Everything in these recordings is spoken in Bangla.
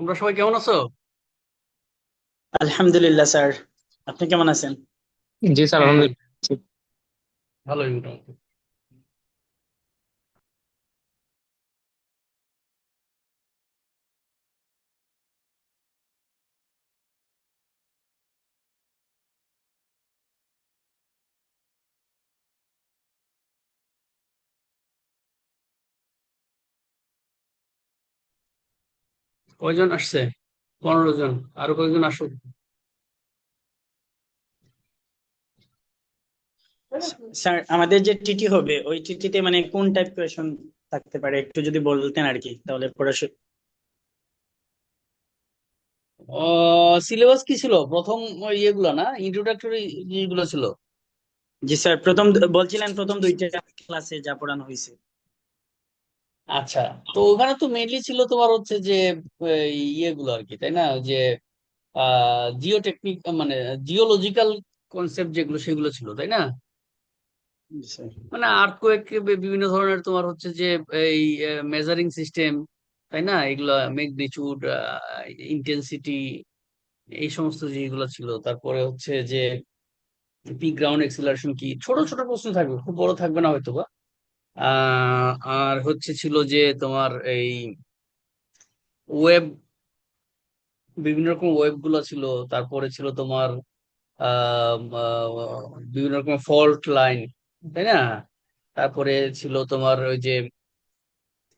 তোমরা সবাই কেমন আছো? আলহামদুলিল্লাহ স্যার। আপনি কেমন আছেন? জি স্যার, হ্যাঁ, আলহামদুলিল্লাহ। ভালোই মোটামুটি। কয়জন আসছে? 15 জন। আরো কয়েকজন আসুক। স্যার, আমাদের যে টিটি হবে ওই টিটিতে মানে কোন টাইপ কোয়েশন থাকতে পারে একটু যদি বলতেন আর কি, তাহলে পড়াশোনা। সিলেবাস কি ছিল প্রথম? ওই ইয়েগুলো না, ইন্ট্রোডাক্টরি জিনিসগুলো ছিল। জি স্যার, বলছিলেন প্রথম দুইটা ক্লাসে যা পড়ানো হয়েছে। আচ্ছা, তো ওখানে তো মেইনলি ছিল তোমার হচ্ছে যে ইয়েগুলো আর কি, তাই না? ওই যে জিও টেকনিক, মানে জিওলজিক্যাল কনসেপ্ট যেগুলো সেগুলো ছিল, তাই না? জি স্যার। মানে আর্থকোয়েক বিভিন্ন ধরনের তোমার হচ্ছে যে এই মেজারিং সিস্টেম, তাই না? এগুলা ম্যাগনিটিউড, ইন্টেন্সিটি, এই সমস্ত জিনিসগুলো ছিল। তারপরে হচ্ছে যে পিক গ্রাউন্ড এক্সেলারেশন কি, ছোট ছোট প্রশ্ন থাকবে, খুব বড় থাকবে না হয়তো বা। আর হচ্ছে ছিল যে তোমার এই ওয়েব, বিভিন্ন রকম ওয়েব গুলো ছিল। তারপরে ছিল তোমার বিভিন্ন রকম ফল্ট লাইন, তাই না? তারপরে ছিল তোমার ওই যে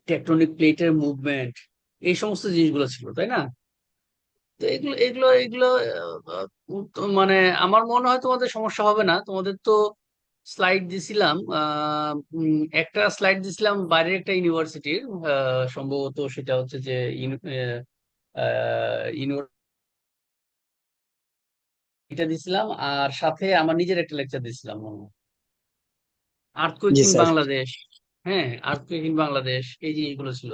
টেকটনিক প্লেটের মুভমেন্ট, এই সমস্ত জিনিসগুলো ছিল, তাই না? তো এগুলো এগুলো এগুলো তো মানে আমার মনে হয় তোমাদের সমস্যা হবে না। তোমাদের তো স্লাইড দিছিলাম, একটা স্লাইড দিছিলাম বাইরের একটা ইউনিভার্সিটির, সম্ভবত সেটা হচ্ছে যে ইউনিভার্সিটি দিছিলাম, আর সাথে আমার নিজের একটা লেকচার দিছিলাম, earthquake G in sir. Bangladesh. হ্যাঁ, আর্থকুয়েক ইন বাংলাদেশ, এই জিনিসগুলো ছিল।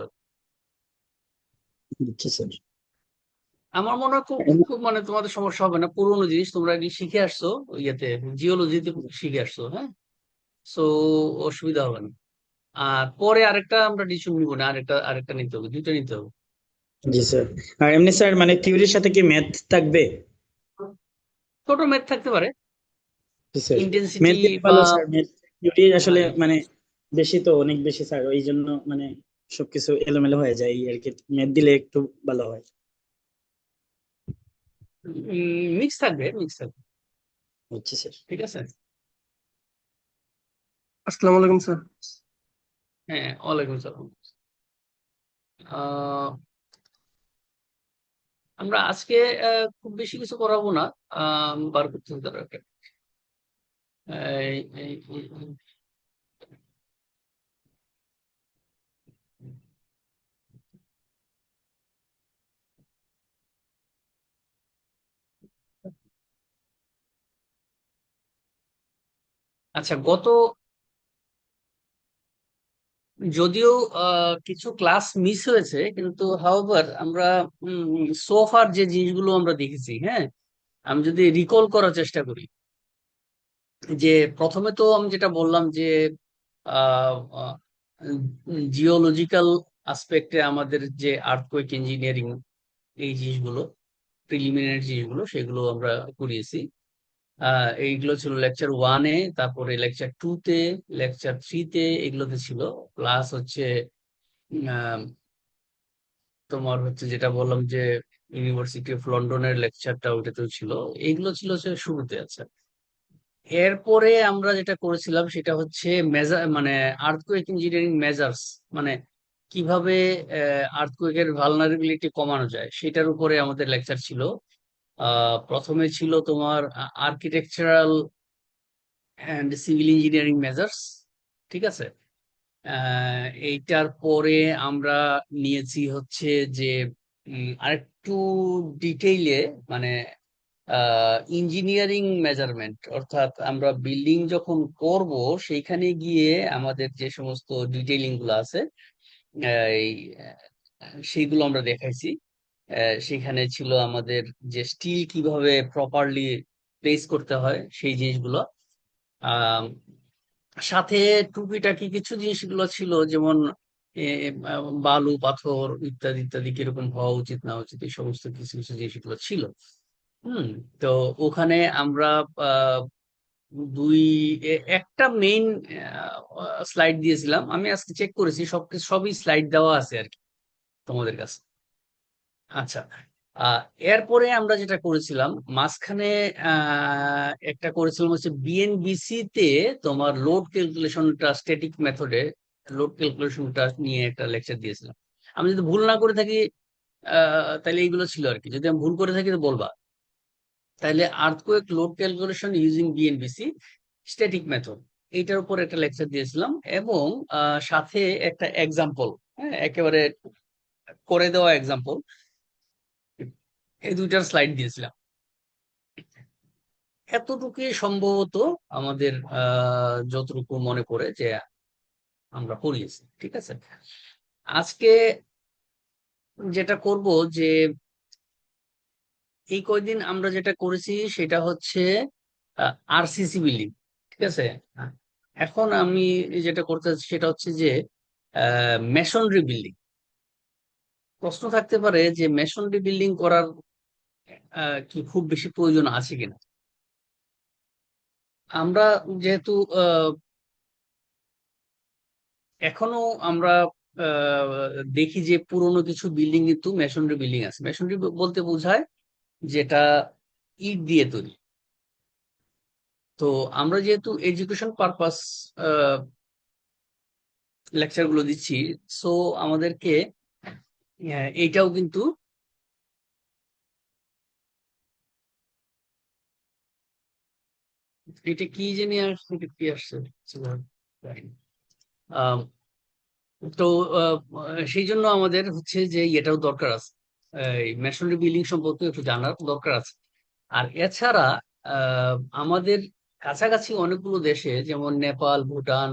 জি স্যার। আমার মনে হয় খুব খুব মানে তোমাদের সমস্যা হবে না, পুরোনো জিনিস তোমরা এগুলি শিখে আসছো, ইয়েতে জিওলজিতে শিখে আসছো, হ্যাঁ। সো অসুবিধা হবে না। আর পরে আরেকটা আমরা ডিসিশন নিবো না, আরেকটা আরেকটা নিতে হবে, দুইটা নিতে হবে। জি স্যার। আর এমনি স্যার মানে থিওরির সাথে কি ম্যাথ থাকবে? ছোট ম্যাথ থাকতে পারে, জি স্যার। ইন্টেন্সিটি ম্যাথ দিলে বা ভালো স্যার, ম্যাথ থিওরি আসলে হ্যাঁ, মানে বেশি তো অনেক বেশি স্যার, ওই জন্য মানে সবকিছু এলোমেলো হয়ে যায় এই আর কি। ম্যাথ দিলে একটু ভালো হয়। মিক্স থাকবে, মিক্স থাকবে। বুঝছি স্যার। ঠিক আছে। আসসালামু আলাইকুম স্যার। হ্যাঁ, ওয়ালাইকুম সালাম। আহ, আমরা আজকে খুব বেশি কিছু করাবো না। বার করতে হবে তারা একটা। এই- এই- এই- আচ্ছা, যদিও কিছু ক্লাস মিস হয়েছে, কিন্তু হাউএভার আমরা সোফার যে জিনিসগুলো আমরা দেখেছি, হ্যাঁ, আমি যদি রিকল করার চেষ্টা করি, যে প্রথমে তো আমি যেটা বললাম যে জিওলজিক্যাল আসপেক্টে আমাদের যে আর্থকোয়েক ইঞ্জিনিয়ারিং, এই জিনিসগুলো, প্রিলিমিনারি জিনিসগুলো সেগুলো আমরা করিয়েছি। এইগুলো ছিল লেকচার 1-এ, তারপরে লেকচার 2-তে, লেকচার 3-তে এগুলোতে ছিল। প্লাস হচ্ছে আহ, তোমার হচ্ছে যেটা বললাম যে ইউনিভার্সিটি অফ লন্ডনের লেকচারটা ওইটাতেও ছিল। এইগুলো ছিল হচ্ছে শুরুতে। আছে, এরপরে আমরা যেটা করেছিলাম সেটা হচ্ছে মেজার, মানে আর্থকোয়েক ইঞ্জিনিয়ারিং মেজার্স, মানে কিভাবে আর্থকোয়েকের ভালনারেবিলিটি কমানো যায় সেটার উপরে আমাদের লেকচার ছিল। প্রথমে ছিল তোমার architectural and civil engineering measures, ঠিক আছে। এইটার পরে আমরা নিয়েছি হচ্ছে যে আরেকটু ডিটেইলে, মানে ইঞ্জিনিয়ারিং মেজারমেন্ট, অর্থাৎ আমরা বিল্ডিং যখন করব সেইখানে গিয়ে আমাদের যে সমস্ত ডিটেইলিং গুলো আছে, এই সেইগুলো আমরা দেখাইছি। সেখানে ছিল আমাদের যে স্টিল কিভাবে প্রপারলি প্লেস করতে হয় সেই জিনিসগুলো। আহ সাথে টুকিটাকি কিছু জিনিসগুলো ছিল, যেমন বালু পাথর ইত্যাদি ইত্যাদি কিরকম হওয়া উচিত না উচিত এই সমস্ত কিছু কিছু জিনিসগুলো ছিল। তো ওখানে আমরা আহ, দুই একটা মেইন স্লাইড দিয়েছিলাম। আমি আজকে চেক করেছি সবই স্লাইড দেওয়া আছে আর কি তোমাদের কাছে। আচ্ছা, আহ, এরপরে আমরা যেটা করেছিলাম মাঝখানে একটা করেছিলাম হচ্ছে বিএনবিসি তে তোমার লোড ক্যালকুলেশনটা স্ট্যাটিক মেথডে লোড ক্যালকুলেশনটা নিয়ে একটা লেকচার দিয়েছিলাম। আমি যদি ভুল না করে থাকি তাহলে এইগুলো ছিল আর কি। যদি আমি ভুল করে থাকি তো বলবা। তাহলে earthquake load calculation using BNBC static method এইটার উপর একটা লেকচার দিয়েছিলাম, এবং সাথে একটা এক্সাম্পল, হ্যাঁ একেবারে করে দেওয়া এক্সাম্পল, এই দুইটার স্লাইড দিয়েছিলাম। এতটুকুই সম্ভবত আমাদের যতটুকু মনে পড়ে যে আমরা পড়িয়েছি। ঠিক আছে, আজকে যেটা করব যে এই কয়দিন আমরা যেটা করেছি সেটা হচ্ছে আরসিসি বিল্ডিং। ঠিক আছে, এখন আমি যেটা করতে চাচ্ছি সেটা হচ্ছে যে মেশনরি বিল্ডিং। প্রশ্ন থাকতে পারে যে মেশনরি বিল্ডিং করার কি খুব বেশি প্রয়োজন আছে কিনা। আমরা যেহেতু এখনো আমরা দেখি যে পুরোনো কিছু বিল্ডিং কিন্তু মেশনরি বিল্ডিং আছে। মেশনরি বলতে বোঝায় যেটা ইট দিয়ে তৈরি। তো আমরা যেহেতু এডুকেশন পারপাস লেকচার গুলো দিচ্ছি, সো আমাদেরকে এইটাও কিন্তু এটা কি জানি আসছে, এটা কি আসছে আম, তো সেই জন্য আমাদের হচ্ছে যে এটাও দরকার আছে, এই মেশনারি বিল্ডিং সম্পর্কে একটু জানার দরকার আছে। আর এছাড়া আহ, আমাদের কাছাকাছি অনেকগুলো দেশে যেমন নেপাল, ভুটান,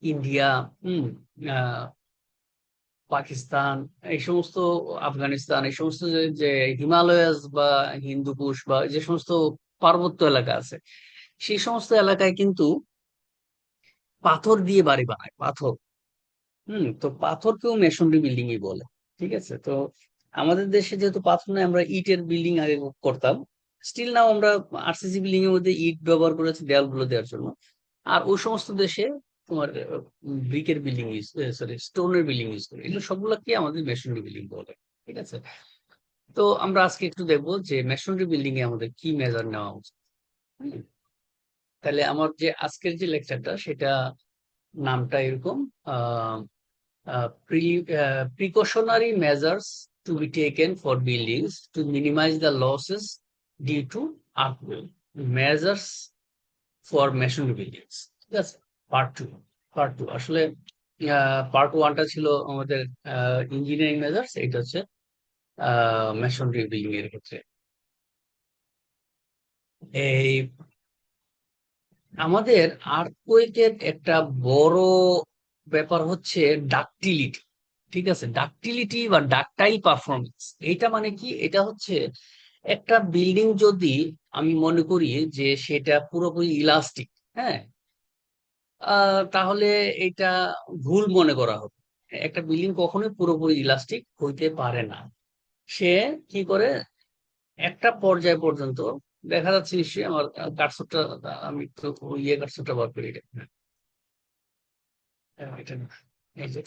ইন্ডিয়া, হম পাকিস্তান, এই সমস্ত, আফগানিস্তান, এই সমস্ত যে হিমালয়াস বা হিন্দুকুশ বা যে সমস্ত পার্বত্য এলাকা আছে, সেই সমস্ত এলাকায় কিন্তু পাথর দিয়ে বাড়ি বানায়, পাথর। তো পাথরকেও মেশনরি বিল্ডিং ই বলে। ঠিক আছে, তো আমাদের দেশে যেহেতু পাথর নয়, আমরা ইটের বিল্ডিং আগে করতাম। স্টিল নাও আমরা আরসিসি বিল্ডিং এর মধ্যে ইট ব্যবহার করেছি দেয়াল গুলো দেওয়ার জন্য। আর ওই সমস্ত দেশে তোমার ব্রিকের বিল্ডিং ইউজ, সরি স্টোনের বিল্ডিং ইউজ করে। এগুলো সবগুলোকে আমাদের মেশনরি বিল্ডিং বলে। ঠিক আছে, তো আমরা আজকে একটু দেখবো যে মেশনরি বিল্ডিং এ আমাদের কি মেজার নেওয়া উচিত। হুম, তাহলে আমার যে আজকের যে লেকচারটা সেটা নামটা এরকম, precautionary measures to be taken for buildings to minimize the losses due to earthquake. Measures for masonry buildings. ঠিক আছে, পার্ট টু আসলে পার্ট ওয়ানটা ছিল আমাদের ইঞ্জিনিয়ারিং মেজার্স, এটা হচ্ছে মেশনরি বিল্ডিং এর ক্ষেত্রে। এই আমাদের আর্থকোয়েকের একটা বড় ব্যাপার হচ্ছে ডাক্টিলিটি। ঠিক আছে, ডাক্টিলিটি বা ডাকটাইল পারফরমেন্স, এইটা মানে কি? এটা হচ্ছে একটা বিল্ডিং যদি আমি মনে করি যে সেটা পুরোপুরি ইলাস্টিক, হ্যাঁ, তাহলে এটা ভুল মনে করা হবে। একটা বিল্ডিং কখনোই পুরোপুরি ইলাস্টিক হইতে পারে না। সে কি করে একটা পর্যায় পর্যন্ত, দেখা যাচ্ছে নিশ্চয়ই আমার কাটছুটটা, আমি একটু কাটছুটটা বার করি এটা। এটা না, এই যে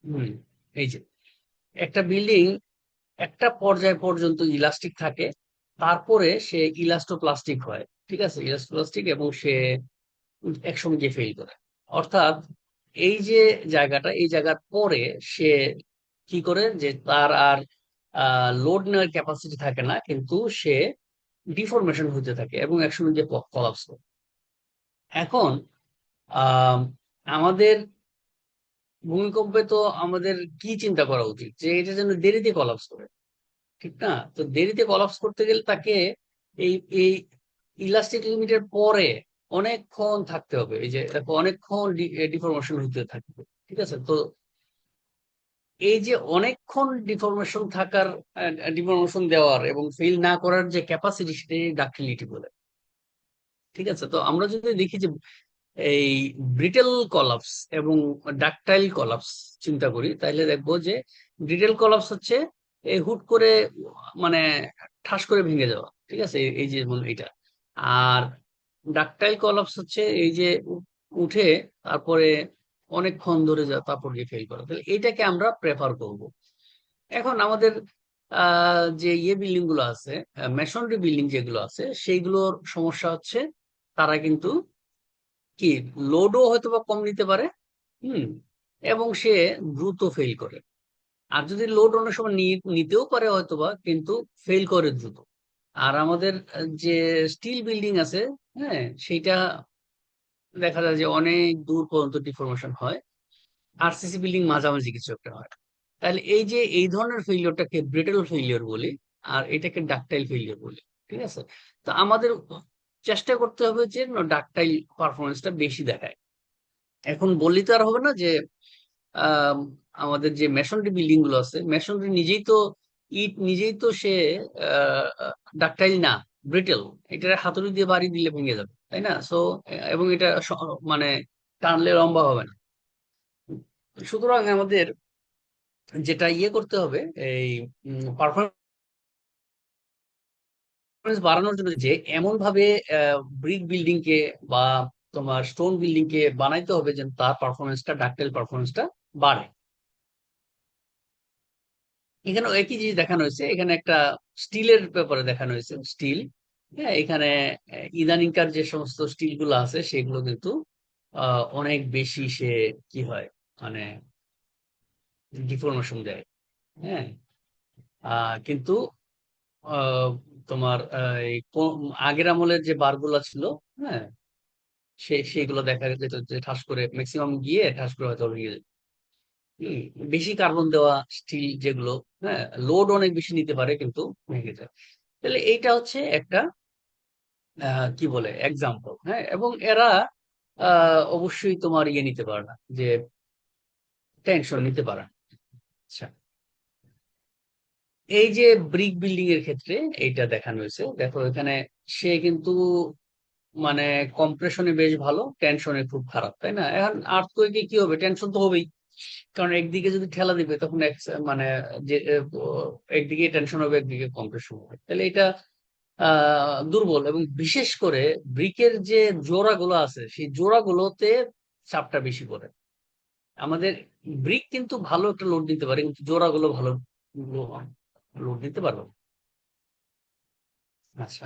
হম এই যে একটা বিল্ডিং একটা পর্যায় পর্যন্ত ইলাস্টিক থাকে, তারপরে সে ইলাস্টোপ্লাস্টিক হয়। ঠিক আছে, ইলাস্টোপ্লাস্টিক, এবং সে একসঙ্গে ফেল করে। অর্থাৎ এই যে জায়গাটা, এই জায়গার পরে সে কি করে যে তার আর লোড নেওয়ার ক্যাপাসিটি থাকে না, কিন্তু সে ডিফরমেশন হতে থাকে এবং একসঙ্গে যে কলাপস করে। এখন আহ আমাদের ভূমিকম্পে তো আমাদের কি চিন্তা করা উচিত যে এটা যেন দেরিতে কলাপস করে, ঠিক না? তো দেরিতে কলাপস করতে গেলে তাকে এই এই ইলাস্টিক লিমিটের পরে অনেকক্ষণ থাকতে হবে। এই যে দেখো অনেকক্ষণ ডিফরমেশন হতে থাকবে। ঠিক আছে, তো এই যে অনেকক্ষণ ডিফরমেশন থাকার, ডিফরমেশন দেওয়ার এবং ফেল না করার যে ক্যাপাসিটি, সেটাই ডাক্টিলিটি বলে। ঠিক আছে, তো আমরা যদি দেখি যে এই ব্রিটেল কলাপস এবং ডাকটাইল কলাপস চিন্তা করি, তাহলে দেখবো যে ব্রিটেল কলাপস হচ্ছে এই হুট করে মানে ঠাস করে ভেঙে যাওয়া, ঠিক আছে, এই যে এটা। আর ডাকটাইল কলাপস হচ্ছে এই যে উঠে তারপরে অনেকক্ষণ ধরে যা তারপর গিয়ে ফেল করা, তাহলে এইটাকে আমরা প্রেফার করব। এখন আমাদের যে বিল্ডিং গুলো আছে, মেশনরি বিল্ডিং যেগুলো আছে, সেইগুলোর সমস্যা হচ্ছে তারা কিন্তু কি লোডও হয়তো বা কম নিতে পারে, হুম, এবং সে দ্রুত ফেল করে। আর যদি লোড অনেক সময় নিতেও পারে হয়তোবা, কিন্তু ফেল করে দ্রুত। আর আমাদের যে স্টিল বিল্ডিং আছে, হ্যাঁ, সেইটা দেখা যায় যে অনেক দূর পর্যন্ত ডিফরমেশন হয়। আরসিসি বিল্ডিং মাঝামাঝি কিছু একটা হয়। তাহলে এই যে এই ধরনের ফেলিওরটাকে ব্রিটেল ফেলিওর বলি, আর এটাকে ডাকটাইল ফেলিওর বলি, ঠিক আছে। তো আমাদের চেষ্টা করতে হবে যে ডাকটাইল পারফরমেন্সটা বেশি দেখায়। এখন বললি তো আর হবে না যে আম, আমাদের যে মেশনরি বিল্ডিং গুলো আছে, মেশনরি নিজেই তো ইট নিজেই তো সে ডাকটাইল না, ব্রিটেল। এটা হাতুড়ি দিয়ে বাড়ি দিলে ভেঙে যাবে, তাই না? সো এবং এটা মানে টানলে লম্বা হবে না। সুতরাং আমাদের যেটা করতে হবে, এই পারফরমেন্স বাড়ানোর জন্য যে এমন ভাবে ব্রিক বিল্ডিং কে বা তোমার স্টোন বিল্ডিং কে বানাইতে হবে যেন তার পারফরমেন্সটা, ডাকটাইল পারফরমেন্সটা বাড়ে। এখানে একই জিনিস দেখানো হয়েছে, এখানে একটা স্টিলের ব্যাপারে দেখানো হয়েছে, স্টিল। হ্যাঁ, এখানে ইদানিংকার যে সমস্ত স্টিল গুলো আছে সেগুলো কিন্তু অনেক বেশি সে কি হয়, মানে ডিফরমেশন দেয়। হ্যাঁ, কিন্তু আহ, তোমার এই আগের আমলের যে বারগুলা ছিল, হ্যাঁ, সেইগুলো দেখা যেত যে ঠাস করে ম্যাক্সিমাম গিয়ে ঠাস করে হয়তো ভেঙে যেত। হম, বেশি কার্বন দেওয়া স্টিল যেগুলো, হ্যাঁ, লোড অনেক বেশি নিতে পারে কিন্তু ভেঙে যায়। তাহলে এইটা হচ্ছে একটা কি বলে এক্সাম্পল। হ্যাঁ, এবং এরা অবশ্যই তোমার নিতে পারে না, যে টেনশন নিতে পারে না। আচ্ছা, এই যে ব্রিক বিল্ডিং এর ক্ষেত্রে এইটা দেখানো হয়েছে, দেখো এখানে সে কিন্তু মানে কম্প্রেশনে বেশ ভালো, টেনশনে খুব খারাপ, তাই না? এখন আর্থকোয়েকে কি হবে, টেনশন তো হবেই। কারণ একদিকে যদি ঠেলা দিবে তখন মানে যে একদিকে টেনশন হবে, একদিকে কম্প্রেশন হবে, তাহলে এটা দুর্বল। এবং বিশেষ করে ব্রিকের যে জোড়াগুলো আছে সেই জোড়াগুলোতে চাপটা বেশি পড়ে। আমাদের ব্রিক কিন্তু ভালো একটা লোড দিতে পারে, কিন্তু জোড়াগুলো ভালো লোড দিতে পারবে না। আচ্ছা,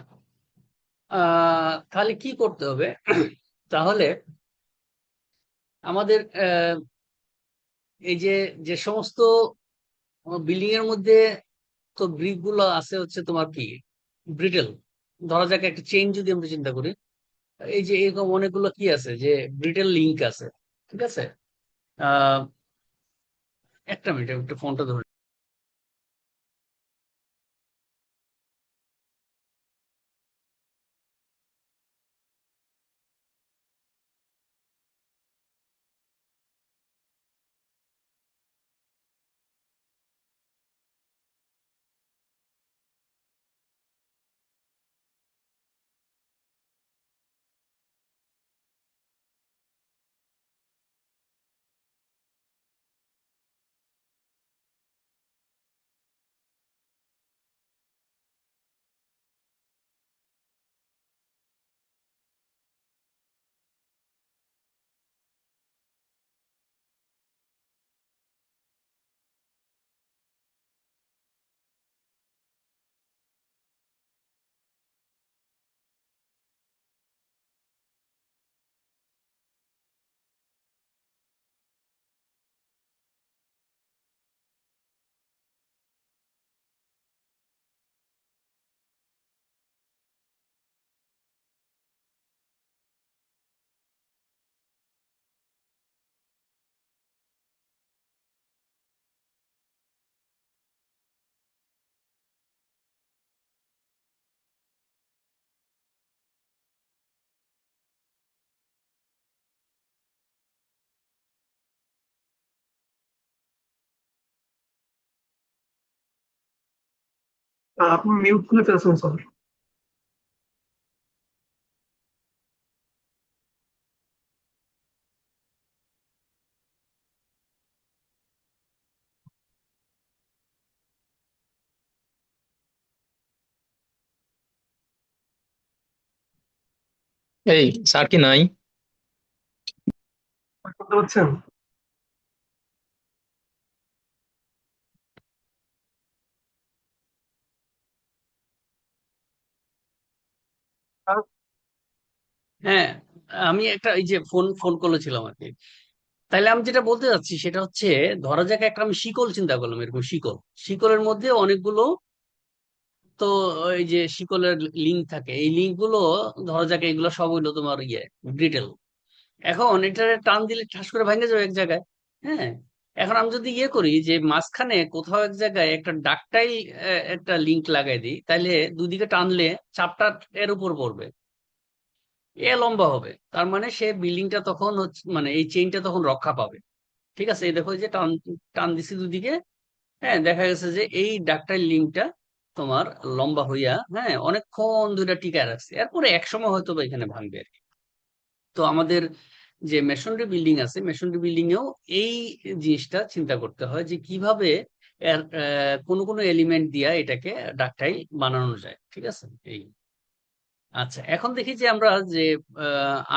তাহলে কি করতে হবে? তাহলে আমাদের এই যে যে সমস্ত বিল্ডিং এর মধ্যে তো ব্রিক গুলো আছে হচ্ছে তোমার কি ব্রিটেল, ধরা যাক একটা চেইন যদি আমরা চিন্তা করি, এই যে এরকম অনেকগুলো কি আছে যে ব্রিটেল লিংক আছে, ঠিক আছে। আহ একটা মিনিট, একটু ফোনটা ধরে। আপনি মিউট খুলে ফেলছেন স্যার। এই স্যার কি নাই? করতে পারছেন? আর হ্যাঁ, আমি একটা এই যে ফোন ফোন করেছিলাম আর কি। তাইলে আমি যেটা বলতে চাচ্ছি সেটা হচ্ছে, ধরা যাক একটা আমি শিকল চিন্তা করলাম, এরকম শিকল, শিকলের মধ্যে অনেকগুলো, তো ওই যে শিকলের লিঙ্ক থাকে, এই লিঙ্ক গুলো ধরা যাক এগুলো সব হইলো তোমার ব্রিটেল। এখন এটা টান দিলে ঠাস করে ভেঙে যাবে এক জায়গায়। হ্যাঁ, এখন আমি যদি করি যে মাঝখানে কোথাও এক জায়গায় একটা ডাকটাইল একটা লিঙ্ক লাগাই দিই, তাহলে দুদিকে টানলে চাপটা এর উপর পড়বে, লম্বা হবে। তার মানে সে বিল্ডিংটা তখন হচ্ছে, মানে এই চেইনটা তখন রক্ষা পাবে। ঠিক আছে, এই দেখো এই যে টান টান দিছি দুদিকে। হ্যাঁ, দেখা গেছে যে এই ডাকটাইল লিঙ্কটা তোমার লম্বা হইয়া, হ্যাঁ, অনেকক্ষণ ধরে টিকায় রাখছে, এরপরে একসময় হয়তো বা এখানে ভাঙবে আর কি। তো আমাদের যে মেশনরি বিল্ডিং আছে, মেশনরি বিল্ডিং এও এই জিনিসটা চিন্তা করতে হয় যে কিভাবে এর কোন কোন এলিমেন্ট দিয়া এটাকে ডাকটাইল বানানো যায়। ঠিক আছে, এই। আচ্ছা, এখন দেখি যে আমরা যে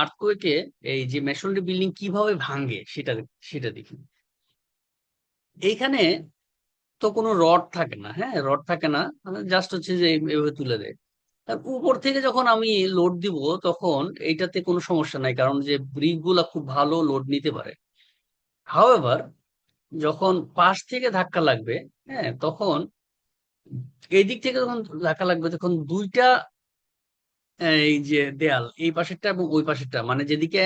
আর্থকোয়েকে এই যে মেশনরি বিল্ডিং কিভাবে ভাঙে সেটা সেটা দেখি। এইখানে তো কোনো রড থাকে না, হ্যাঁ, রড থাকে না, জাস্ট হচ্ছে যে এইভাবে তুলে দেয়। তার উপর থেকে যখন আমি লোড দিব, তখন এইটাতে কোনো সমস্যা নাই, কারণ যে ব্রিক গুলা খুব ভালো লোড নিতে পারে। হাওয়েভার, যখন পাশ থেকে ধাক্কা লাগবে, হ্যাঁ, তখন এই দিক থেকে যখন ধাক্কা লাগবে, তখন দুইটা এই যে দেয়াল, এই পাশেরটা এবং ওই পাশেরটা, মানে যেদিকে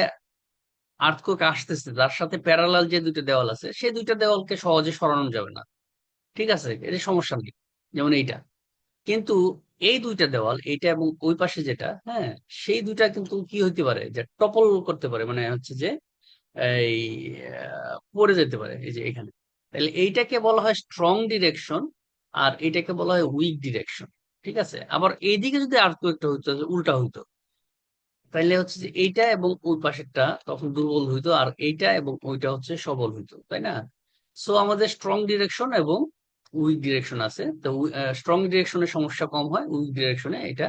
আর্থকোয়েক আসতেছে তার সাথে প্যারালাল যে দুইটা দেওয়াল আছে, সেই দুইটা দেওয়ালকে সহজে সরানো যাবে না। ঠিক আছে, এর সমস্যা নেই, যেমন এইটা। কিন্তু এই দুইটা দেওয়াল, এইটা এবং ওই পাশে যেটা, হ্যাঁ, সেই দুইটা কিন্তু কি হইতে পারে, যে টপল করতে পারে, মানে হচ্ছে যে এই পড়ে যেতে পারে, এই যে এখানে। তাহলে এইটাকে বলা হয় স্ট্রং ডিরেকশন, আর এটাকে বলা হয় উইক ডিরেকশন। ঠিক আছে, আবার এইদিকে যদি আর একটা হইতো, যে উল্টা হইতো, তাইলে হচ্ছে যে এইটা এবং ওই পাশেরটা তখন দুর্বল হইতো, আর এইটা এবং ওইটা হচ্ছে সবল হইতো, তাই না? সো আমাদের স্ট্রং ডিরেকশন এবং উইক ডিরেকশন আছে। তো স্ট্রং ডিরেকশনে সমস্যা কম হয়, উইক ডিরেকশনে এটা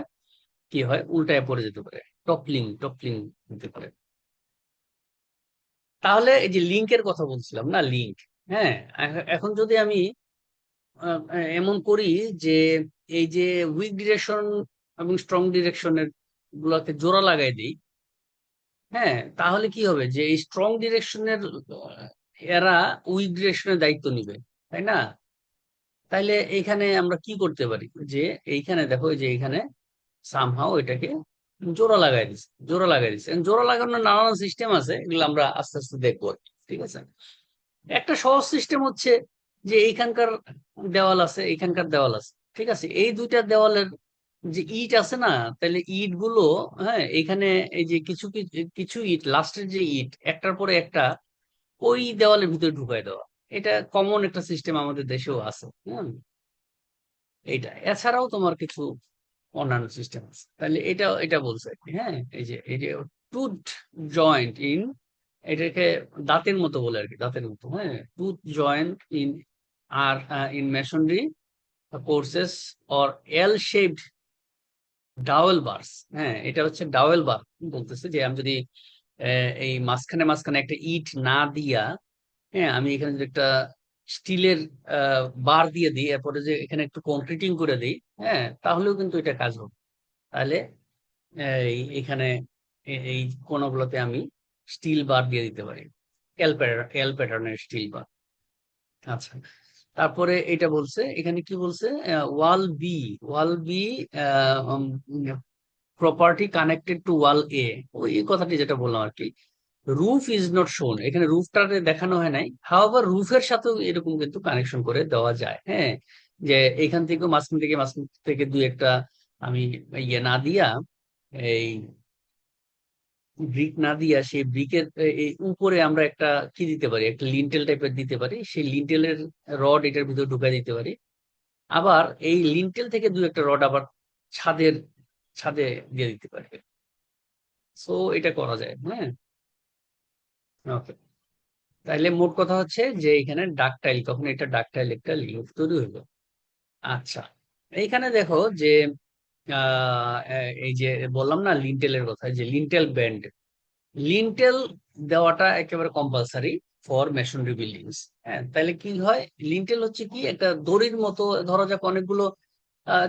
কি হয়, উল্টায় পড়ে যেতে পারে, টপলিং টপলিং হতে পারে। তাহলে এই যে লিঙ্কের কথা বলছিলাম না, লিঙ্ক। হ্যাঁ, এখন যদি আমি এমন করি যে এই যে উইক ডিরেকশন এবং স্ট্রং ডিরেকশনের গুলাকে জোড়া লাগাই দিই, হ্যাঁ, তাহলে কি হবে, যে এই স্ট্রং ডিরেকশনের এরা উইক ডিরেকশনের দায়িত্ব নিবে, তাই না? তাইলে এইখানে আমরা কি করতে পারি, যে এইখানে দেখো, এই যে এইখানে সামহাও এটাকে জোড়া লাগাই দিচ্ছে, জোড়া লাগাই দিচ্ছে। জোড়া লাগানোর নানান সিস্টেম আছে, এগুলো আমরা আস্তে আস্তে দেখবো আর কি। ঠিক আছে, একটা সহজ সিস্টেম হচ্ছে যে এইখানকার দেওয়াল আছে, এইখানকার দেওয়াল আছে, ঠিক আছে, এই দুইটা দেওয়ালের যে ইট আছে না, তাহলে ইট গুলো, হ্যাঁ, এখানে এই যে কিছু কিছু কিছু ইট, লাস্টের যে ইট একটার পরে একটা ওই দেওয়ালের ভিতরে ঢুকাই দেওয়া, এটা কমন একটা সিস্টেম আমাদের দেশেও আছে। হ্যাঁ, এইটা এছাড়াও তোমার কিছু অন্যান্য সিস্টেম আছে। তাহলে এটা এটা বলছে আর কি। হ্যাঁ, এই যে টুথ জয়েন্ট ইন, এটাকে দাঁতের মতো বলে আর কি, দাঁতের মতো। হ্যাঁ, টুথ জয়েন্ট ইন আর in masonry courses or L shaped dowel bars. হ্যাঁ, এটা হচ্ছে ডাওয়েল বার বলতেছে, যে আমি যদি এই মাঝখানে মাঝখানে একটা ইট না দিয়া, হ্যাঁ, আমি এখানে যদি একটা স্টিলের বার দিয়ে দিই, এরপরে যে এখানে একটু কংক্রিটিং করে দিই, হ্যাঁ, তাহলেও কিন্তু এটা কাজ হবে। তাহলে এখানে এই কোণগুলোতে আমি স্টিল বার দিয়ে দিতে পারি, এল প্যাটার্নের স্টিল বার। আচ্ছা, তারপরে এটা বলছে, এখানে কি বলছে, wall B, wall B properly connected to wall A, ওই কথাটি যেটা বললাম আর কি। রুফ ইজ নট শোন, এখানে রুফটাকে দেখানো হয় নাই, হাওয়ার রুফের সাথেও এরকম কিন্তু কানেকশন করে দেওয়া যায়। হ্যাঁ, যে এখান থেকে মাঝখান থেকে দুই একটা আমি না দিয়া, এই ব্রিক না দিয়া, সেই ব্রিকের এই উপরে আমরা একটা কি দিতে পারি, একটা লিন্টেল টাইপের দিতে পারি, সেই লিন্টেলের রড এটার ভিতরে ঢুকাই দিতে পারি। আবার এই লিন্টেল থেকে দু একটা রড আবার ছাদের ছাদে দিয়ে দিতে পারি। সো এটা করা যায়। হ্যাঁ, ওকে। তাইলে মোট কথা হচ্ছে যে এখানে ডাকটাইল, তখন এটা ডাকটাইল একটা লিঙ্ক তৈরি হলো। আচ্ছা, এইখানে দেখো যে এই যে বললাম না লিন্টেলের কথা, যে লিন্টেল ব্যান্ড, লিন্টেল দেওয়াটা একেবারে কম্পালসারি ফর মেশনরি বিল্ডিংস। হ্যাঁ, তাহলে কি হয়, লিন্টেল হচ্ছে কি একটা দড়ির মতো, ধরো যাক অনেকগুলো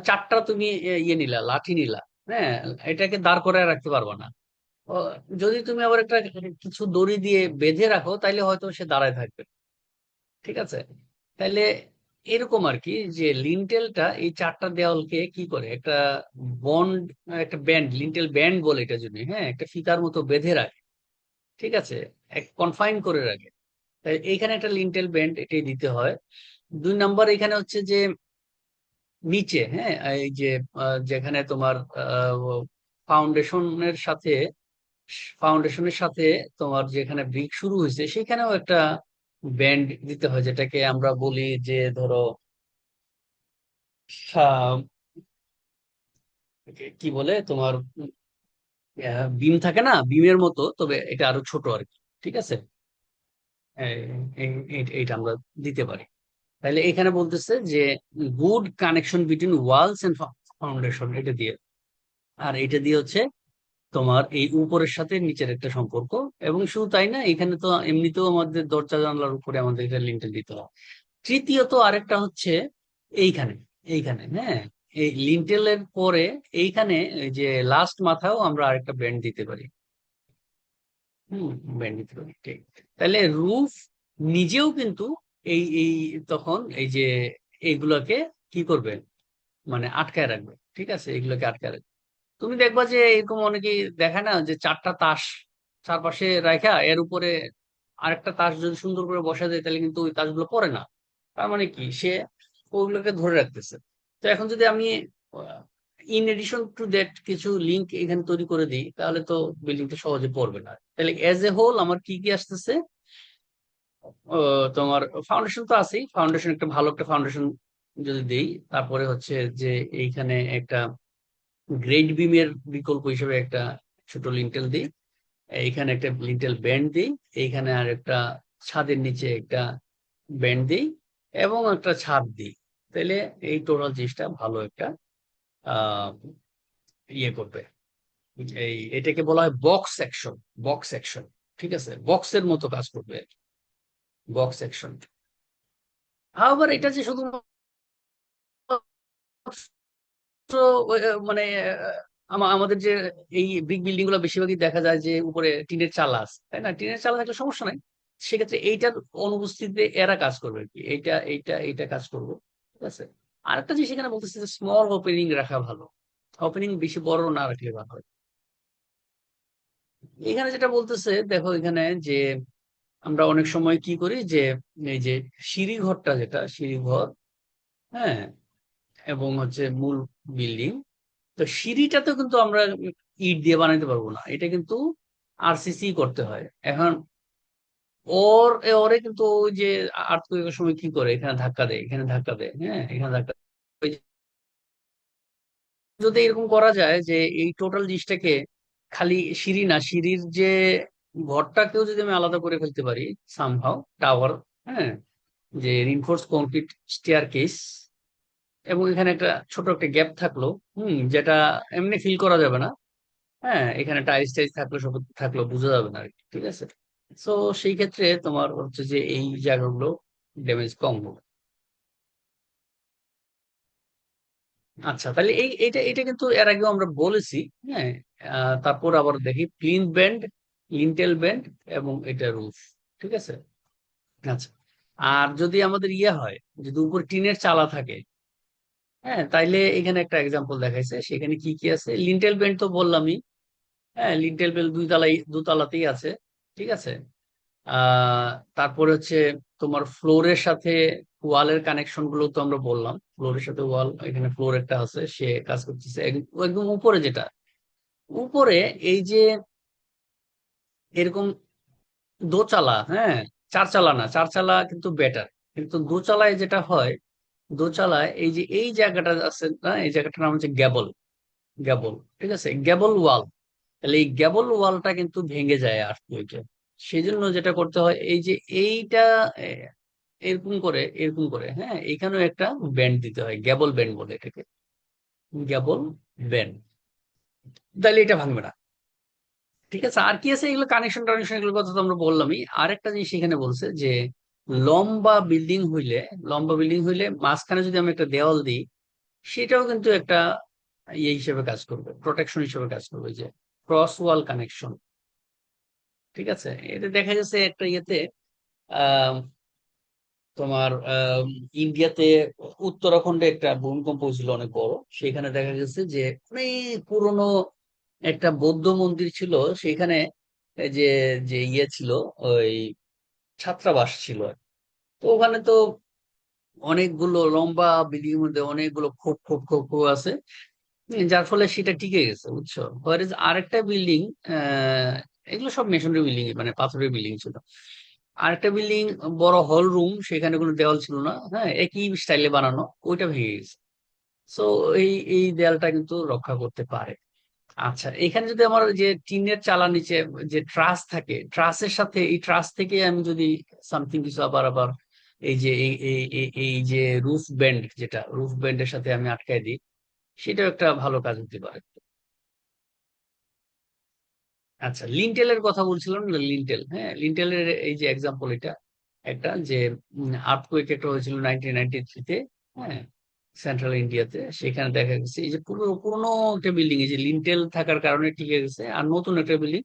চারটা তুমি ইয়ে নিলা, লাঠি নিলা। হ্যাঁ, এটাকে দাঁড় করায় রাখতে পারবা না। ও, যদি তুমি আবার একটা কিছু দড়ি দিয়ে বেঁধে রাখো তাইলে হয়তো সে দাঁড়ায় থাকবে। ঠিক আছে, তাইলে এরকম আর কি, যে লিন্টেলটা এই চারটা দেওয়ালকে কি করে একটা বন্ড, একটা ব্যান্ড, লিন্টেল ব্যান্ড বলে এটা জন্য, হ্যাঁ, একটা ফিতার মতো বেঁধে রাখে। ঠিক আছে, এক কনফাইন করে রাখে। তাই এইখানে একটা লিন্টেল ব্যান্ড এটাই দিতে হয়। 2 নম্বর এখানে হচ্ছে যে নিচে, হ্যাঁ, এই যে যেখানে তোমার ফাউন্ডেশনের সাথে ফাউন্ডেশনের সাথে তোমার যেখানে ব্রিক শুরু হয়েছে সেখানেও একটা ব্যান্ড দিতে হয়, যেটাকে আমরা বলি যে ধরো আহ, কি বলে তোমার বিম থাকে না, বিমের মতো, তবে এটা আরো ছোট আর কি। ঠিক আছে, এইটা আমরা দিতে পারি। তাহলে এখানে বলতেছে যে good connection between walls and foundation, এটা দিয়ে। আর এটা দিয়ে হচ্ছে তোমার এই উপরের সাথে নিচের একটা সম্পর্ক। এবং শুধু তাই না, এখানে তো এমনিতেও আমাদের দরজা জানলার উপরে আমাদের এটা লিন্টেল দিতে হয়। তৃতীয়ত আরেকটা হচ্ছে এইখানে, এইখানে হ্যাঁ, এই লিন্টেলের পরে এইখানে এই যে লাস্ট মাথাও আমরা আরেকটা ব্যান্ড দিতে পারি। ব্যান্ড দিতে পারি, ঠিক। তাহলে রুফ নিজেও কিন্তু এই এই তখন এই যে এইগুলোকে কি করবে, মানে আটকায় রাখবে। ঠিক আছে, এগুলোকে আটকায় রাখবে। তুমি দেখবা যে এরকম অনেকেই দেখায় না, যে চারটা তাস চারপাশে রাখা, এর উপরে আরেকটা তাস যদি সুন্দর করে বসা যায় তাহলে কিন্তু ওই তাসগুলো পড়ে না। তার মানে কি, সে ওগুলোকে ধরে রাখতেছে। তো এখন যদি আমি ইন এডিশন টু দ্যাট কিছু লিঙ্ক এখানে তৈরি করে দিই, তাহলে তো বিল্ডিংটা সহজে পড়বে না। তাহলে এজ এ হোল আমার কি কি আসতেছে, তোমার ফাউন্ডেশন তো আছেই, ফাউন্ডেশন একটা ভালো একটা ফাউন্ডেশন যদি দেই, তারপরে হচ্ছে যে এইখানে একটা গ্রেড বিমের বিকল্প হিসেবে একটা ছোট লিন্টেল দিই, এইখানে একটা লিন্টেল ব্যান্ড দিই, এইখানে আর একটা ছাদের নিচে একটা ব্যান্ড দিই, এবং একটা ছাদ দিই। তাহলে এই টোটাল জিনিসটা ভালো একটা আহ ইয়ে করবে। এটাকে বলা হয় বক্স সেকশন, বক্স সেকশন। ঠিক আছে, বক্সের মতো কাজ করবে, বক্স সেকশন। আবার এটা যে শুধু মানে আমাদের যে এই বিগ বিল্ডিং গুলো বেশিরভাগই দেখা যায় যে উপরে টিনের চালা আছে, তাই না? টিনের চালা থাকলে সমস্যা নাই, সেক্ষেত্রে এইটার অনুপস্থিতিতে এরা কাজ করবে আর কি, এইটা এইটা এইটা কাজ করবে। ঠিক আছে, আরেকটা জিনিস এখানে বলতেছে যে স্মল ওপেনিং রাখা ভালো, ওপেনিং বেশি বড় না রাখলে ভালো হয়। এখানে যেটা বলতেছে দেখো, এখানে যে আমরা অনেক সময় কি করি যে এই যে সিঁড়ি ঘরটা, যেটা সিঁড়ি ঘর, হ্যাঁ, এবং হচ্ছে মূল বিল্ডিং, তো সিঁড়িটাতে কিন্তু আমরা ইট দিয়ে বানাইতে পারবো না, এটা কিন্তু আরসিসি করতে হয়। এখন ওরে কিন্তু ওই যে আর্থকুয়েকের সময় কি করে, এখানে ধাক্কা দেয়, এখানে ধাক্কা দেয়, হ্যাঁ, এখানে ধাক্কা দেয়। ওই যে যদি এরকম করা যায় যে এই টোটাল জিনিসটাকে খালি সিঁড়ি না, সিঁড়ির যে ঘরটাকেও যদি আমি আলাদা করে ফেলতে পারি সামহাও, টাওয়ার, হ্যাঁ, যে রিনফোর্স কংক্রিট স্টেয়ার কেস, এবং এখানে একটা ছোট একটা গ্যাপ থাকলো, যেটা এমনি ফিল করা যাবে না। হ্যাঁ, এখানে টাইলস টাইলস থাকলো, সব থাকলো, বোঝা যাবে না আর কি। ঠিক আছে, তো সেই ক্ষেত্রে তোমার হচ্ছে যে এই জায়গাগুলো ড্যামেজ কম হবে। আচ্ছা, তাহলে এইটা এটা কিন্তু এর আগেও আমরা বলেছি। হ্যাঁ, তারপর আবার দেখি প্লিন্থ ব্যান্ড, লিন্টেল ব্যান্ড, এবং এটা রুফ। ঠিক আছে, আচ্ছা। আর যদি আমাদের ইয়ে হয়, যদি উপর টিনের চালা থাকে, হ্যাঁ, তাইলে এখানে একটা এক্সাম্পল দেখাইছে, সেখানে কি কি আছে। লিন্টেল ব্যান্ড তো বললামই, হ্যাঁ, লিন্টেল বেল দোতলাতেই আছে। ঠিক আছে, আহ তারপরে হচ্ছে তোমার ফ্লোরের সাথে ওয়ালের কানেকশন গুলো তো আমরা বললাম, ফ্লোরের সাথে ওয়াল, এখানে ফ্লোর একটা আছে, সে কাজ করতেছে। একদম উপরে যেটা, উপরে এই যে এরকম দোচালা, হ্যাঁ, চারচালা না, চারচালা কিন্তু বেটার, কিন্তু দোচালায় যেটা হয়, দোচালায় এই যে এই জায়গাটা আছে না, এই জায়গাটার নাম হচ্ছে গ্যাবল, গ্যাবল। ঠিক আছে, গ্যাবল ওয়াল। তাহলে এই গ্যাবল ওয়ালটা কিন্তু ভেঙে যায় আর্থকুয়েকে। সেই জন্য যেটা করতে হয়, এই যে এইটা এরকম করে, এরকম করে, হ্যাঁ, এখানেও একটা ব্যান্ড দিতে হয়, গ্যাবল ব্যান্ড বলে এটাকে। গ্যাবল ব্যান্ড, তাহলে এটা ভাঙবে না। ঠিক আছে, আর কি আছে, এগুলো কানেকশন টানেকশন এগুলোর কথা তো আমরা বললামই। আরেকটা জিনিস এখানে বলছে যে লম্বা বিল্ডিং হইলে, লম্বা বিল্ডিং হইলে মাঝখানে যদি আমি একটা দেওয়াল দিই, সেটাও কিন্তু একটা ইয়ে হিসেবে কাজ করবে, প্রোটেকশন হিসেবে কাজ করবে, যে ক্রস ওয়াল কানেকশন। ঠিক আছে, এটা দেখা গেছে একটা ইয়েতে আহ তোমার ইন্ডিয়াতে উত্তরাখণ্ডে একটা ভূমিকম্প হয়েছিল অনেক বড়। সেখানে দেখা গেছে যে অনেক পুরনো একটা বৌদ্ধ মন্দির ছিল সেখানে, এই যে যে ইয়ে ছিল, ওই ছাত্রাবাস ছিল। তো ওখানে তো অনেকগুলো লম্বা বিল্ডিং এর মধ্যে অনেকগুলো খোপ খোপ খোপ খোপ আছে, যার ফলে সেটা টিকে গেছে, বুঝছো। আরেকটা বিল্ডিং, আহ এগুলো সব মেশনারি বিল্ডিং, মানে পাথরের বিল্ডিং ছিল। আরেকটা বিল্ডিং, বড় হল রুম, সেখানে কোনো দেওয়াল ছিল না, হ্যাঁ, একই স্টাইলে বানানো, ওইটা ভেঙে গেছে। সো এই এই দেয়ালটা কিন্তু রক্ষা করতে পারে। আচ্ছা, এখানে যদি আমার যে টিনের চালার নিচে যে ট্রাস থাকে, ট্রাসের সাথে এই ট্রাস থেকে আমি যদি সামথিং কিছু আবার আবার এই যে এই যে রুফ ব্যান্ড, যেটা রুফ ব্যান্ডের সাথে আমি আটকাই দিই, সেটাও একটা ভালো কাজ হতে পারে। আচ্ছা, লিন্টেলের কথা বলছিলাম না, লিন্টেল, হ্যাঁ, লিন্টেলের এই যে এক্সাম্পল, এটা একটা যে আর্থকুয়েক একটা হয়েছিল 1993-তে, হ্যাঁ, সেন্ট্রাল ইন্ডিয়াতে। সেখানে দেখা গেছে এই যে পুরো পুরোনো একটা বিল্ডিং, এই যে লিন্টেল থাকার কারণে টিকে গেছে, আর নতুন একটা বিল্ডিং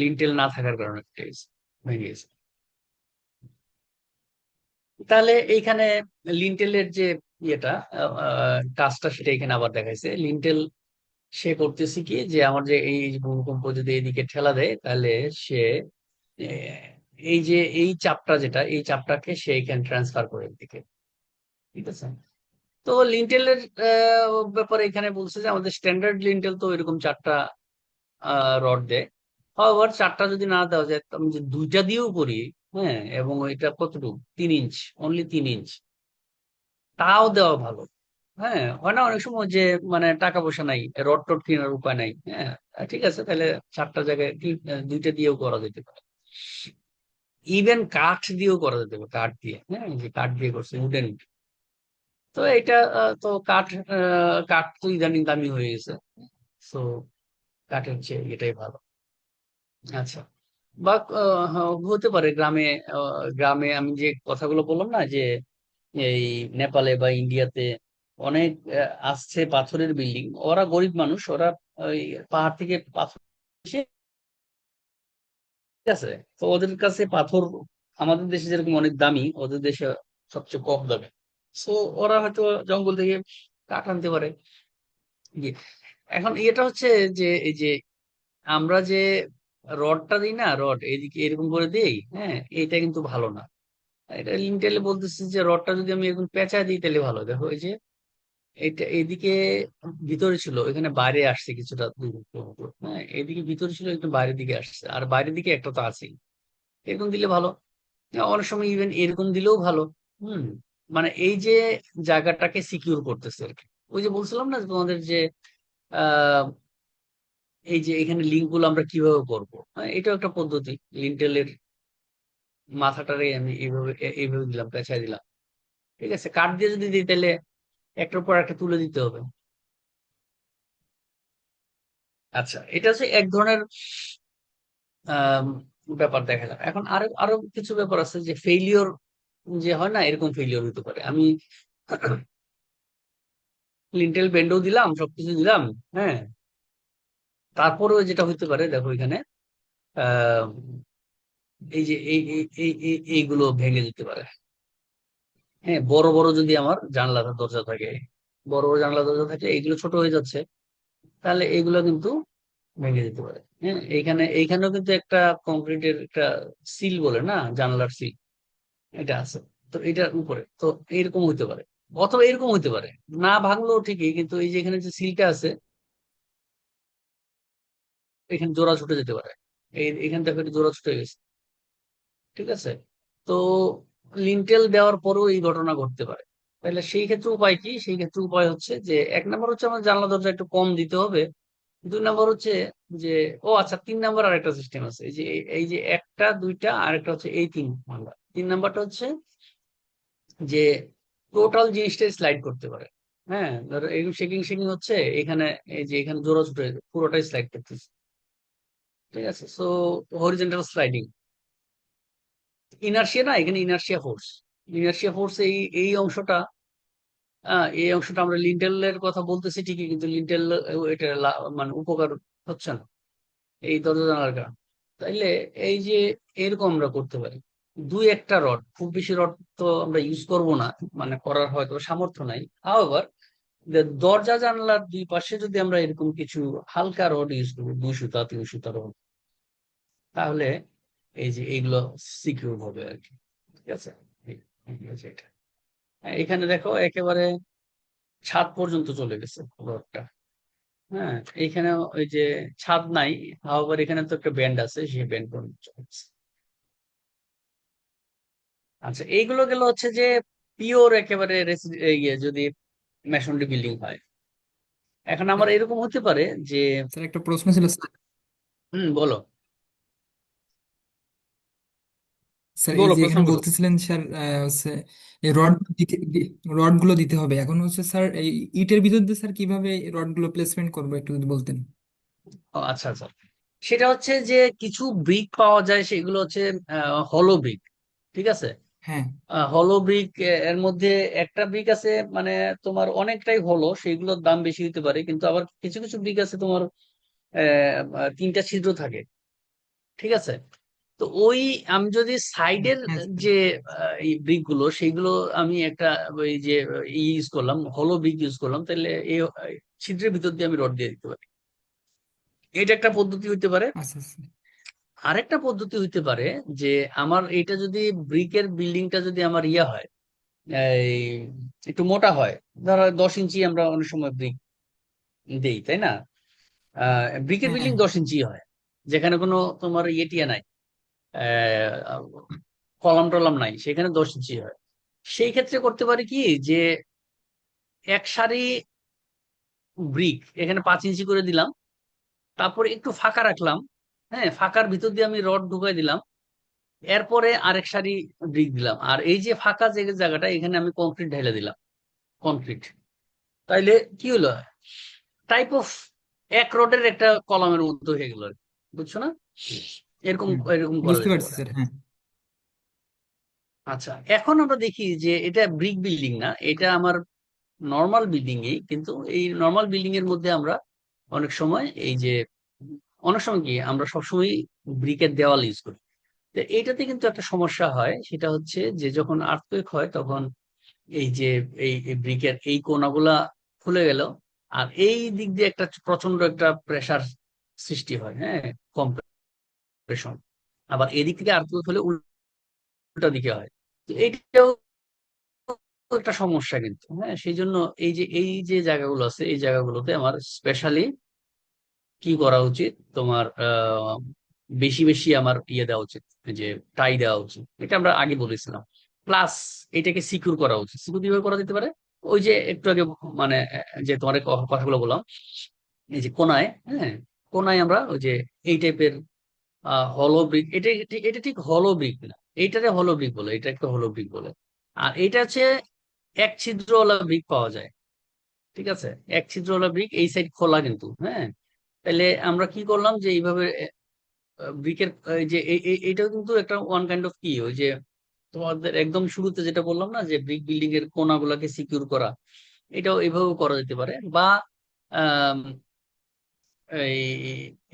লিন্টেল না থাকার কারণে টিকে গেছে, ভেঙে গেছে। তাহলে এইখানে লিন্টেলের যে ইয়েটা, কাজটা, সেটা এখানে আবার দেখাইছে। লিন্টেল সে করতেছে কি, যে আমার যে এই যে ভূমিকম্প যদি এদিকে ঠেলা দেয়, তাহলে সে আহ, এই যে এই চাপটা, যেটা এই চাপটাকে সে এখানে ট্রান্সফার করে এদিকে। ঠিক আছে, তো লিন্টেলের ব্যাপারে এখানে বলছে যে আমাদের স্ট্যান্ডার্ড লিন্টেল তো এরকম 4টা রড দেয়। আবার 4টা যদি না দেওয়া যায়, তো আমি যে 2টা দিয়েও করি, হ্যাঁ, এবং এটা কতটুকু, 3 ইঞ্চ, অনলি 3 ইঞ্চ, তাও দেওয়া ভালো। হ্যাঁ, হয় না অনেক সময় যে মানে টাকা পয়সা নাই, রড টড কেনার উপায় নাই, হ্যাঁ, ঠিক আছে, তাহলে 4টা জায়গায় 2টা দিয়েও করা যেতে পারে। ইভেন কাঠ দিয়েও করা যেতে পারে, কাঠ দিয়ে, হ্যাঁ, এই যে কাঠ দিয়ে করছে, উডেন। তো এটা তো কাঠ, কাঠ তো ইদানিং দামি হয়ে গেছে। তো কাঠের চেয়ে এটাই ভালো। আচ্ছা, বা হতে পারে গ্রামে, গ্রামে আমি যে কথাগুলো বললাম না, যে এই নেপালে বা ইন্ডিয়াতে অনেক আসছে পাথরের বিল্ডিং, ওরা গরিব মানুষ, ওরা ওই পাহাড় থেকে পাথর এসে, ঠিক আছে, তো ওদের কাছে পাথর আমাদের দেশে যেরকম অনেক দামি, ওদের দেশে সবচেয়ে কম দামে। সো ওরা হয়তো জঙ্গল থেকে কাঠ আনতে পারে গিয়ে। এখন এটা হচ্ছে যে এই যে আমরা যে রডটা দিই না, রড এদিকে এরকম করে দিই, হ্যাঁ, এটা কিন্তু ভালো না। এটা লিন্টেলে বলতেছে যে রডটা যদি আমি এরকম পেঁচা দিই তাহলে ভালো। দেখো এই যে এটা এদিকে ভিতরে ছিল, এখানে বাইরে আসছে কিছুটা দূরত্ব মতো, হ্যাঁ, এদিকে ভিতরে ছিল, একটু বাইরের দিকে আসছে, আর বাইরের দিকে একটা তো আছেই। এরকম দিলে ভালো। অনেক সময় ইভেন এরকম দিলেও ভালো। হুম, মানে এই যে জায়গাটাকে সিকিউর করতেছে আর কি। ওই যে বলছিলাম না যে তোমাদের যে আহ এই যে এখানে লিঙ্ক গুলো আমরা কিভাবে করবো, হ্যাঁ, এটাও একটা পদ্ধতি। লিন্টেলের মাথাটারে আমি এইভাবে দিলাম, পেঁচাই দিলাম। ঠিক আছে, কাঠ দিয়ে যদি দিই তাহলে একটার পর একটা তুলে দিতে হবে। আচ্ছা, এটা হচ্ছে এক ধরনের আহ ব্যাপার দেখা যায়। এখন আরো আরো কিছু ব্যাপার আছে, যে ফেইলিওর, যে হয় না, এরকম ফেইলিওর হতে পারে। আমি লিন্টেল বেন্ডও দিলাম, সবকিছু দিলাম, হ্যাঁ, তারপরেও যেটা হইতে পারে, দেখো এখানে আহ এই যে এইগুলো ভেঙে যেতে পারে। হ্যাঁ, বড় বড় যদি আমার জানলা দরজা থাকে, বড় বড় জানলা দরজা থাকে, এইগুলো ছোট হয়ে যাচ্ছে, তাহলে এইগুলো কিন্তু ভেঙে যেতে পারে। হ্যাঁ, এইখানেও কিন্তু একটা কংক্রিটের একটা সিল বলে না, জানলার সিল, এটা আছে। তো এটার উপরে তো এরকম হইতে পারে, অথবা এরকম হইতে পারে, না ভাঙলেও ঠিকই, কিন্তু এই যে এখানে যে সিলটা আছে, এখানে জোড়া ছুটে যেতে পারে। এখান থেকে একটা জোড়া ছুটে গেছে। ঠিক আছে, তো লিন্টেল দেওয়ার পরেও এই ঘটনা ঘটতে পারে। তাহলে সেই ক্ষেত্রে উপায় কি? সেই ক্ষেত্রে উপায় হচ্ছে যে, এক নম্বর হচ্ছে আমার জানলা দরজা একটু কম দিতে হবে। 2 নম্বর হচ্ছে যে, ও আচ্ছা, 3 নম্বর আর একটা সিস্টেম আছে, এই যে এই যে একটা দুইটা আর একটা হচ্ছে এই 3 নাম্বার। 3 নাম্বারটা হচ্ছে যে টোটাল জিনিসটাই স্লাইড করতে পারে। হ্যাঁ, ধরো এরকম শেকিং শেকিং হচ্ছে এখানে, এই যে এখানে জোড়া ছুটে পুরোটাই স্লাইড করতেছে, ঠিক আছে। সো হরিজন্টাল স্লাইডিং, ইনার্শিয়া না, এখানে ইনার্শিয়া ফোর্স, ইনার্শিয়া ফোর্স এই এই অংশটা, এই অংশটা আমরা লিন্টেলের কথা বলতেছি ঠিকই, কিন্তু লিন্টেল এটা মানে উপকার হচ্ছে না এই দরজা জানালার কারণে। তাইলে এই যে এরকম আমরা করতে পারি, দুই একটা রড, খুব বেশি রড তো আমরা ইউজ করব না, মানে করার হয়তো সামর্থ্য নাই। হাওয়েভার দরজা জানলার দুই পাশে যদি আমরা এরকম কিছু হালকা রড ইউজ করবো, 2 সুতা 3 সুতা রড, তাহলে এই যে এইগুলো সিকিউর হবে আর কি, ঠিক আছে। এই হচ্ছে এটা। এখানে দেখো একেবারে ছাদ পর্যন্ত চলে গেছে রডটা। হ্যাঁ, এইখানে ওই যে ছাদ নাই, আবার এখানে তো একটা ব্যান্ড আছে, সেই ব্যান্ড পর্যন্ত চলে গেছে। আচ্ছা, এইগুলো গেল হচ্ছে যে পিওর একেবারে ইয়ে যদি মেশনরি বিল্ডিং হয়। এখন আমার এরকম হতে পারে যে, স্যার একটা প্রশ্ন ছিল স্যার। বলো স্যার এই বলো যে প্রশ্ন এখানে করো। বলতেছিলেন স্যার হচ্ছে এই রড গুলো দিতে হবে, এখন হচ্ছে স্যার এই ইটের ভিতর দিয়ে স্যার কিভাবে রড গুলো প্লেসমেন্ট করবো একটু যদি বলতেন। ও আচ্ছা আচ্ছা, সেটা হচ্ছে যে কিছু ব্রিক পাওয়া যায়, সেগুলো হচ্ছে হলো ব্রিক, ঠিক আছে। হ্যাঁ হলো ব্রিক, এর মধ্যে একটা ব্রিক আছে মানে তোমার অনেকটাই হলো, সেগুলোর দাম বেশি হতে পারে, কিন্তু আবার কিছু কিছু ব্রিক আছে তোমার 3টা ছিদ্র থাকে, ঠিক আছে। তো ওই আমি যদি সাইডের হ্যাঁ স্যার। যে এই ব্রিক গুলো, সেইগুলো আমি একটা ওই যে ইউজ করলাম, হলো ব্রিক ইউজ করলাম, তাহলে এই ছিদ্রের ভিতর দিয়ে আমি রড দিয়ে দিতে পারি। এটা একটা পদ্ধতি হইতে পারে। আচ্ছা আচ্ছা। আরেকটা পদ্ধতি হইতে পারে যে আমার এটা যদি ব্রিকের বিল্ডিংটা যদি আমার ইয়া হয়, এই একটু মোটা হয়, ধরো 10 ইঞ্চি আমরা অনেক সময় ব্রিক দেই, তাই না? ব্রিকের হ্যাঁ বিল্ডিং 10 ইঞ্চি হয়, যেখানে কোনো তোমার ইয়েটিয়া নাই, কলাম টলাম নাই, সেখানে 10 ইঞ্চি হয়। সেই ক্ষেত্রে করতে পারি কি, যে এক সারি ব্রিক এখানে 5 ইঞ্চি করে দিলাম, তারপরে একটু ফাঁকা রাখলাম, হ্যাঁ, ফাঁকার ভিতর দিয়ে আমি রড ঢুকাই দিলাম, এরপরে আরেক সারি ব্রিক দিলাম, আর এই যে ফাঁকা যে জায়গাটা, এখানে আমি কংক্রিট ঢেলে দিলাম, কংক্রিট। তাইলে কি হলো, টাইপ অফ এক রডের একটা কলামের মতো হয়ে গেল আর কি। বুঝছো না? এরকম হুম, এরকম করা বুঝতে যেতে পারছি পারে। স্যার হ্যাঁ। আচ্ছা, এখন আমরা দেখি যে এটা ব্রিক বিল্ডিং না, এটা আমার নর্মাল বিল্ডিং এই, কিন্তু এই নর্মাল বিল্ডিং এর মধ্যে আমরা অনেক সময় এই যে, অনেক সময় কি আমরা সবসময় ব্রিকের দেওয়াল ইউজ করি। তো এইটাতে কিন্তু একটা সমস্যা হয়, সেটা হচ্ছে যে যখন আর্থকুয়েক হয় তখন এই যে এই ব্রিকের এই কোনাগুলা খুলে গেল, আর এই দিক দিয়ে একটা প্রচন্ড একটা প্রেসার সৃষ্টি হয়, হ্যাঁ, কম্প্রেশন। আবার এদিক থেকে আর্থকুয়েক হলে উল্টা দিকে হয়। তো এইটাও একটা সমস্যা কিন্তু, হ্যাঁ। সেই জন্য এই যে জায়গাগুলো আছে, এই জায়গাগুলোতে আমার স্পেশালি কি করা উচিত, তোমার বেশি বেশি আমার ইয়ে দেওয়া উচিত, এই যে টাই দেওয়া উচিত, এটা আমরা আগে বলেছিলাম। প্লাস এটাকে সিকিউর করা উচিত। সিকিউর কিভাবে করা যেতে পারে, ওই যে একটু আগে মানে যে তোমার কথাগুলো বললাম, এই যে কোনায়, হ্যাঁ, কোনায় আমরা ওই যে এই টাইপের হলো ব্রিক, এটা ঠিক হলো ব্রিক না, এইটারে হলো ব্রিক বলে, এটা একটা হলো ব্রিক বলে। আর এটা হচ্ছে এক ছিদ্রওয়ালা ব্রিক পাওয়া যায়, ঠিক আছে। এক ছিদ্রওয়ালা ব্রিক, এই সাইড খোলা কিন্তু, হ্যাঁ। তাহলে আমরা কি করলাম, যে এইভাবে ব্রিকের যে এইটাও কিন্তু একটা ওয়ান কাইন্ড অফ কি, ওই যে তোমাদের একদম শুরুতে যেটা বললাম না, যে ব্রিক বিল্ডিং এর কোনাগুলাকে সিকিউর করা, এটাও এইভাবে করা যেতে পারে। বা আম, এই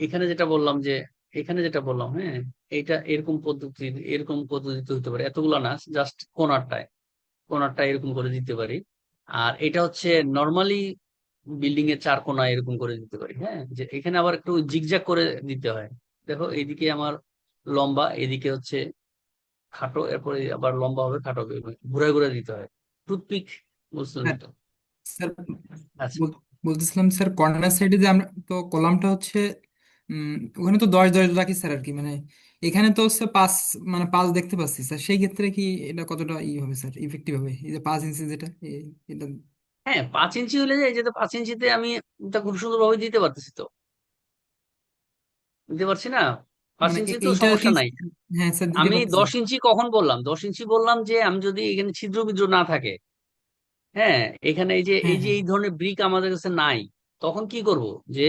এখানে যেটা বললাম, যে এখানে যেটা বললাম, হ্যাঁ, এটা এরকম পদ্ধতিতে হতে পারে, এতগুলো না, জাস্ট কোনারটা এরকম করে দিতে পারি। আর এটা হচ্ছে নর্মালি বিল্ডিং এর 4 কোনা এরকম করে দিতে পারি, হ্যাঁ, যে এখানে আবার একটু জিগজ্যাগ করে দিতে হয়। দেখো এইদিকে আমার লম্বা, এদিকে হচ্ছে খাটো, এরপরে আবার লম্বা হবে, খাটো হবে, ঘুরে ঘুরে দিতে হয়, টুথপিক, বুঝলেন হ্যাঁ তো? স্যার আচ্ছা, বলতেছিলাম স্যার কর্নার সাইডে যে আমরা তো কলামটা হচ্ছে উম ওখানে তো 10 10 রাখি স্যার আর কি, মানে এখানে তো হচ্ছে 5, মানে 5 দেখতে পাচ্ছি স্যার, সেই ক্ষেত্রে কি এটা কতটা ই হবে স্যার, ইফেক্টিভ হবে এই যে 5 ইঞ্চি যেটা এটা। হ্যাঁ, 5 ইঞ্চি হলে যায়, যে 5 ইঞ্চিতে আমি এটা খুব সুন্দরভাবে দিতে পারতেছি তো, দিতে পারছি না, পাঁচ মানে ইঞ্চি তো এইটা কি? সমস্যা নাই। হ্যাঁ স্যার দিতে আমি পারতেছি। 10 ইঞ্চি কখন বললাম, 10 ইঞ্চি বললাম যে আমি যদি এখানে ছিদ্র বিদ্র না থাকে, হ্যাঁ, এখানে এই যে হ্যাঁ, হ্যাঁ। এই ধরনের ব্রিক আমাদের কাছে নাই, তখন কি করব যে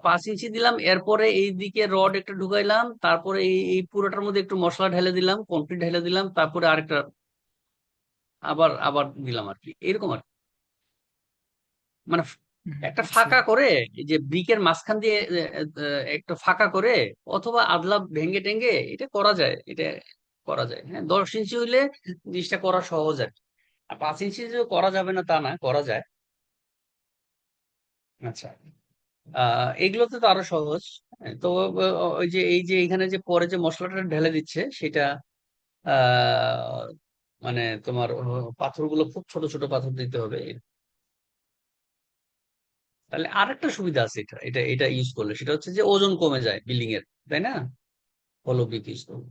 5 ইঞ্চি দিলাম, এরপরে এই দিকে রড একটা ঢুকাইলাম, তারপরে এই পুরোটার মধ্যে একটু মশলা ঢেলে দিলাম, কংক্রিট ঢেলে দিলাম, তারপরে আরেকটা আবার আবার দিলাম আর কি, এরকম আর কি। মানে একটা আচ্ছা। ফাঁকা করে, এই যে ব্রিকের মাঝখান দিয়ে একটা ফাঁকা করে, অথবা আদলা ভেঙে টেঙ্গে এটা করা যায়, এটা করা যায়। হ্যাঁ, 10 ইঞ্চি হইলে জিনিসটা করা সহজ আর কি। আর 5 ইঞ্চি যে করা যাবে না তা না, করা যায়। আচ্ছা, এগুলোতে তো আরো সহজ। হ্যাঁ, তো ওই যে এখানে যে পরে যে মশলাটা ঢেলে দিচ্ছে সেটা আহ মানে তোমার পাথরগুলো খুব ছোট ছোট পাথর দিতে হবে। তাহলে আরেকটা সুবিধা আছে, এটা এটা এটা ইউজ করলে, সেটা হচ্ছে যে ওজন কমে যায় বিল্ডিং এর, তাই না? হলো ব্রিক ইউজ করলে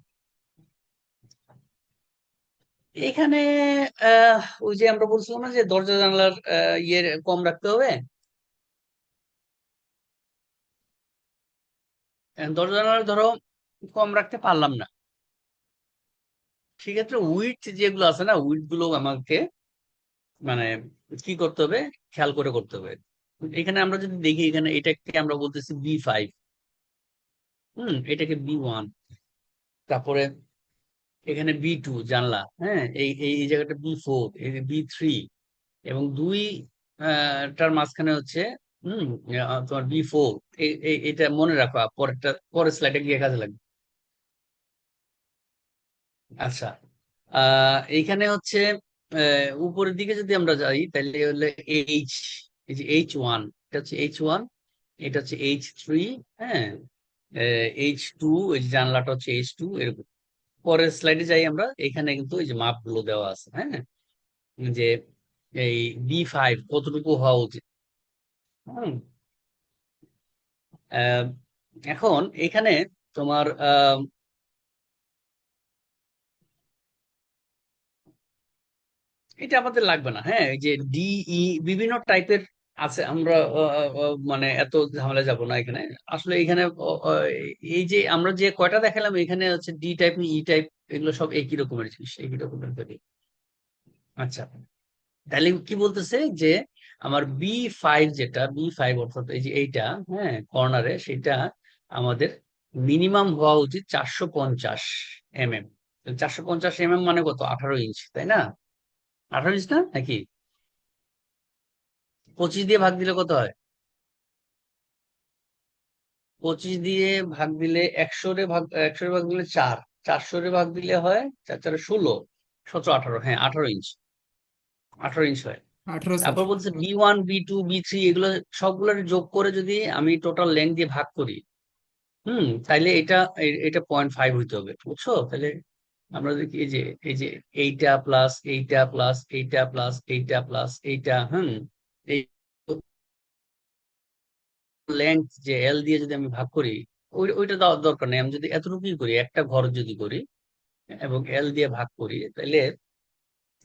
এখানে ওই যে আমরা বলছিলাম না যে দরজা জানলার ইয়ে কম রাখতে হবে। দরজা জানলার ধরো কম রাখতে পারলাম না, সেক্ষেত্রে উইডথ যেগুলো আছে না, উইডথ গুলো আমাকে মানে কি করতে হবে, খেয়াল করে করতে হবে। এখানে আমরা যদি দেখি, এখানে এটাকে আমরা বলতেছি B5, এটাকে B1, তারপরে এখানে B2 জানলা, হ্যাঁ, এই জায়গাটা B4, এই B3, এবং দুই টার মাঝখানে হচ্ছে হম তোমার B4। এটা মনে রাখো, পরের স্লাইডে গিয়ে কাজে লাগবে। আচ্ছা, এইখানে হচ্ছে উপরের দিকে যদি আমরা যাই, তাহলে হলে এইচ, এই যে H1, এটা হচ্ছে H1, এটা হচ্ছে H3, হ্যাঁ, H2, এই যে জানলাটা হচ্ছে H2, এরকম। পরের স্লাইডে যাই আমরা, এখানে কিন্তু এই যে মাপগুলো দেওয়া আছে, হ্যাঁ, যে এই B5 কতটুকু হওয়া উচিত। হুম আহ, এখন এখানে তোমার এটা আমাদের লাগবে না। হ্যাঁ, এই যে DE বিভিন্ন টাইপের আছে, আমরা মানে এত ঝামেলা যাব না এখানে। আসলে এখানে এই যে আমরা যে কয়টা দেখালাম, এখানে হচ্ছে D টাইপ, E টাইপ, এগুলো সব একই রকমের জিনিস, একই রকমের তৈরি। আচ্ছা, তাহলে কি বলতেছে যে আমার B5, যেটা B5 অর্থাৎ এই যে এইটা, হ্যাঁ, কর্নারে, সেটা আমাদের মিনিমাম হওয়া উচিত 450 mm। 450 mm মানে কত, 18 ইঞ্চ, তাই না? 18 ইঞ্চ না নাকি? 25 দিয়ে ভাগ দিলে কত হয়? 25 দিয়ে ভাগ দিলে 100 রে ভাগ দিলে 4, 400 রে ভাগ দিলে হয় 4 4 16, 17 18, হ্যাঁ 18 ইঞ্চ, 18 ইঞ্চ হয়। 18 স্যার। তারপর বলছে B1 B2 B3 এগুলো সবগুলোর যোগ করে যদি আমি টোটাল লেন্থ দিয়ে ভাগ করি, তাইলে এটা 0.5 হইতে হবে, বুঝছো? তাহলে আমরা দেখি, এই যে এইটা প্লাস এইটা প্লাস এইটা প্লাস এইটা প্লাস এইটা, এই লেন্থ যে L দিয়ে যদি আমি ভাগ করি, ওইটা দেওয়ার দরকার নেই। আমি যদি এতটুকুই করি, একটা ঘর যদি করি এবং L দিয়ে ভাগ করি, তাহলে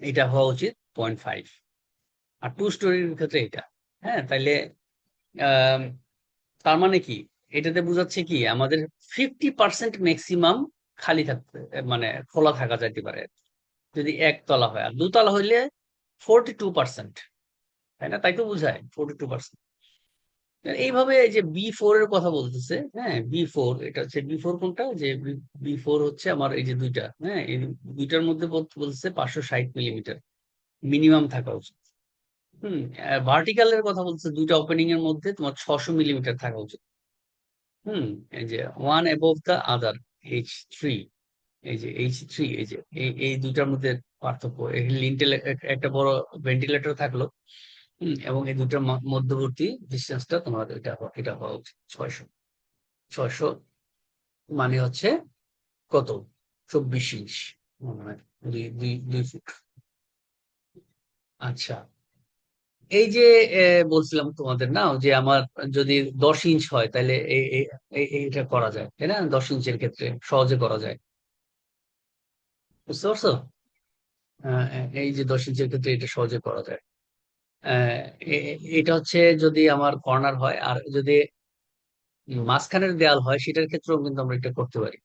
এটা হওয়া উচিত 0.5। আর 2 স্টোরির ক্ষেত্রে এটা, হ্যাঁ, তাইলে আহ তার মানে কি, এটাতে বোঝাচ্ছে কি আমাদের 50% ম্যাক্সিমাম খালি থাকতে, মানে খোলা থাকা যাইতে পারে যদি একতলা হয়। আর দুতলা হইলে 42%, তাই না? তাই তো বোঝায় 42%। এইভাবে এই যে B4 এর কথা বলতেছে, হ্যাঁ, B4, এটা হচ্ছে B4 কোনটা, যে B4 হচ্ছে আমার এই যে দুইটা, হ্যাঁ, এই দুইটার মধ্যে বলতেছে 560 মিলিমিটার মিনিমাম থাকা উচিত। ভার্টিক্যালের কথা বলতেছে, দুইটা ওপেনিং এর মধ্যে তোমার 600 মিলিমিটার থাকা উচিত। হুম এই যে one above the other, H3, এই যে H3, এই যে এই দুইটার মধ্যে পার্থক্য। এই লিন্টেল একটা বড় ভেন্টিলেটর থাকলো, এবং এই দুটার মধ্যবর্তী ডিস্টেন্সটা তোমার এটা হওয়া উচিত 600। 600 মানে হচ্ছে কত, 24 ইঞ্চ, মনে হয় 2 ফুট। আচ্ছা, এই যে বলছিলাম তোমাদের না, যে আমার যদি 10 ইঞ্চ হয়, তাহলে এইটা করা যায়, তাই না? 10 ইঞ্চের ক্ষেত্রে সহজে করা যায়, বুঝতে পারছো? এই যে 10 ইঞ্চের ক্ষেত্রে এটা সহজে করা যায়। আহ, এটা হচ্ছে যদি আমার কর্নার হয়, আর যদি মাঝখানের দেয়াল হয়, সেটার ক্ষেত্রেও কিন্তু আমরা এটা করতে পারি।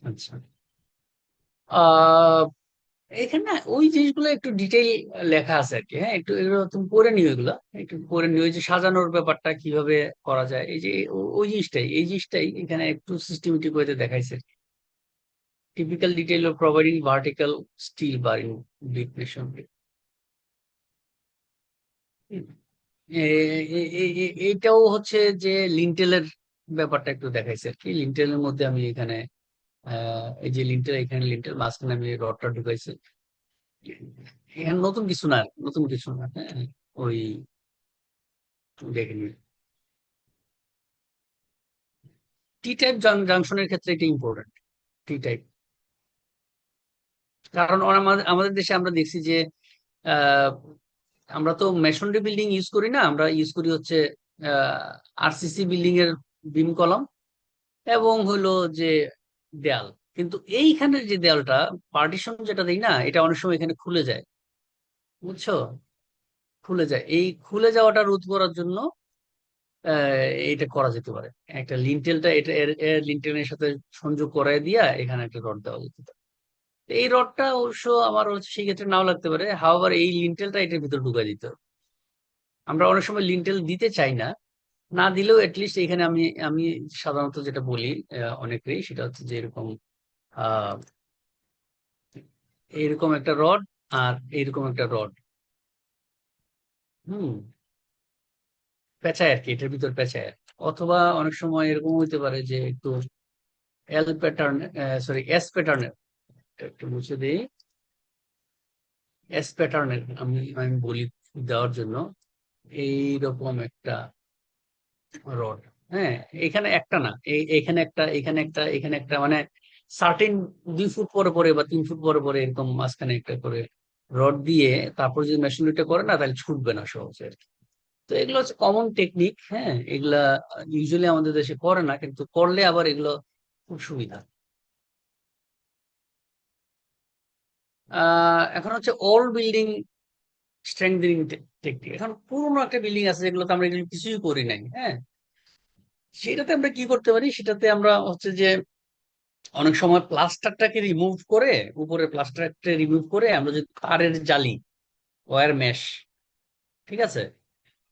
আচ্ছা, এখানে না ওই জিনিসগুলো একটু ডিটেইল লেখা আছে আর কি। হ্যাঁ, একটু এগুলো তুমি পড়ে নিও, এগুলা একটু পড়ে নিও। ওই যে সাজানোর ব্যাপারটা কিভাবে করা যায়, এই যে এই জিনিসটাই এখানে একটু সিস্টেমেটিক ওয়েতে দেখাইছে। Typical detail of providing vertical steel bar in brick masonry. এইটাও হচ্ছে যে লিন্টেলের ব্যাপারটা একটু দেখাইছে আর কি। লিন্টেলের মধ্যে আমি এখানে এই যে লিন্টেল, এখানে লিন্টেল মাঝখানে আমি রডটা ঢুকাইছি। এখানে নতুন কিছু না, হ্যাঁ। ওই দেখে নিন, টি টাইপ জাংশনের ক্ষেত্রে এটা ইম্পর্টেন্ট। টি টাইপ, কারণ আমাদের দেশে আমরা দেখছি যে আহ, আমরা তো মেশনরি বিল্ডিং ইউজ করি না, আমরা ইউজ করি হচ্ছে আরসিসি বিল্ডিং এর বিম কলাম এবং হলো যে দেয়াল। কিন্তু এইখানের যে দেয়ালটা পার্টিশন যেটা দেই না, এটা অনেক সময় এখানে খুলে যায়, বুঝছো? খুলে যায়, এই খুলে যাওয়াটা রোধ করার জন্য এটা করা যেতে পারে। একটা লিন্টেলটা এটা লিন্টেলের সাথে সংযোগ করায় দিয়া এখানে একটা রড দেওয়া যেতে পারে। তো এই রডটা অবশ্য আমার হচ্ছে সেই ক্ষেত্রে নাও লাগতে পারে, হাওয়ার এই লিন্টেলটা এটার ভিতর ঢুকাই দিতে হবে। আমরা অনেক সময় লিন্টেল দিতে চাই না, না দিলেও এটলিস্ট এখানে আমি আমি সাধারণত যেটা বলি অনেকেই, সেটা হচ্ছে যে এরকম আহ এরকম একটা রড আর এরকম একটা রড, হুম, পেঁচায় আর কি, এটার ভিতর পেঁচায়। অথবা অনেক সময় এরকম হইতে পারে যে একটু এল প্যাটার্ন, সরি এস প্যাটার্নের, একটু মুছে দিই, এস প্যাটার্নের আমি আমি বলি দেওয়ার জন্য এইরকম একটা রড। হ্যাঁ, এখানে একটা না, এখানে একটা, এখানে একটা, এখানে একটা, মানে সার্টেন 2 ফুট পরে পরে বা 3 ফুট পরে পরে এরকম মাঝখানে একটা করে রড দিয়ে তারপর যদি মেশিনরিটা করে না, তাহলে ছুটবে না সহজে আর কি। তো এগুলো হচ্ছে কমন টেকনিক, হ্যাঁ। এগুলা ইউজুয়ালি আমাদের দেশে করে না, কিন্তু করলে আবার এগুলো খুব সুবিধা। এখন হচ্ছে ওল্ড বিল্ডিং স্ট্রেংথেনিং টেকনিক। এখন পুরোনো একটা বিল্ডিং আছে যেগুলোতে আমরা এগুলো কিছুই করি নাই, হ্যাঁ। সেটাতে আমরা কি করতে পারি, সেটাতে আমরা হচ্ছে যে অনেক সময় প্লাস্টারটাকে রিমুভ করে, উপরে প্লাস্টারটা রিমুভ করে আমরা যদি তারের জালি, ওয়্যার মেশ, ঠিক আছে,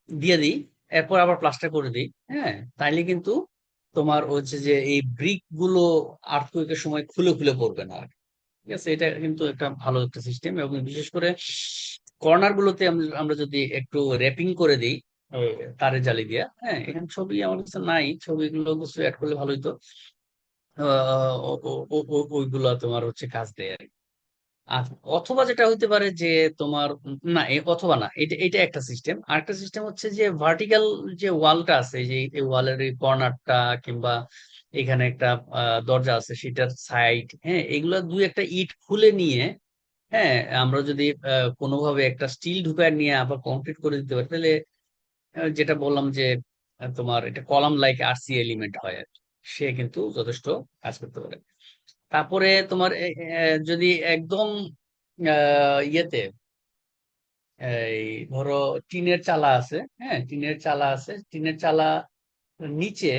দিয়ে দিই, এরপর আবার প্লাস্টার করে দিই, হ্যাঁ, তাইলে কিন্তু তোমার হচ্ছে যে এই ব্রিক গুলো আর্থকুয়েকের সময় খুলে খুলে পড়বে না আর। ঠিক আছে, এটা কিন্তু একটা ভালো একটা সিস্টেম। এবং বিশেষ করে কর্নার গুলোতে আমরা যদি একটু র্যাপিং করে দিই ওই তারের জালি দিয়া, হ্যাঁ। এখানে ছবি আমার কাছে নাই, ছবিগুলো কিছু অ্যাড করলে ভালোই তো। ওইগুলা তোমার হচ্ছে কাজ দেয় আর কি। আর অথবা যেটা হইতে পারে যে তোমার না, অথবা না, এটা এটা একটা সিস্টেম। আরেকটা সিস্টেম হচ্ছে যে ভার্টিক্যাল যে ওয়ালটা আছে, যে এই ওয়ালের এই কর্নারটা কিংবা এখানে একটা দরজা আছে সেটার সাইড, হ্যাঁ, এগুলা দুই একটা ইট খুলে নিয়ে, হ্যাঁ, আমরা যদি কোনোভাবে একটা স্টিল ঢুকায় নিয়ে আবার কংক্রিট করে দিতে পারি, তাহলে যেটা বললাম যে তোমার এটা কলাম লাইক আরসি এলিমেন্ট হয় আর কি। সে কিন্তু যথেষ্ট কাজ করতে পারে। তারপরে তোমার যদি একদম ইয়েতে এই ধরো টিনের চালা আছে, হ্যাঁ, টিনের চালা নিচে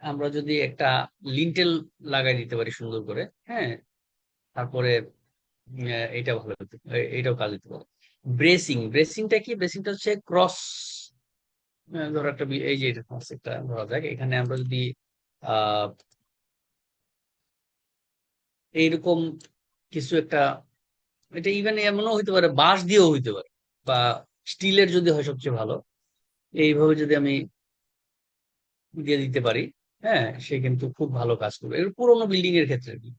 আমরা যদি একটা লিন্টেল লাগাই দিতে পারি সুন্দর করে, হ্যাঁ। তারপরে এটা ভালো এটাও কাজ দিতে পারে। ব্রেসিংটা কি? ব্রেসিংটা হচ্ছে ক্রস, ধরো একটা এই যে এটা cross একটা ধরা যাক, এখানে আমরা যদি আহ এইরকম কিছু একটা, এটা ইভেন এমনও হইতে পারে বাঁশ দিয়েও হইতে পারে, বা স্টিলের যদি হয় সবচেয়ে ভালো। এইভাবে যদি আমি দিয়ে দিতে পারি, হ্যাঁ, সে কিন্তু খুব ভালো কাজ করবে। এর পুরোনো বিল্ডিং এর ক্ষেত্রে কি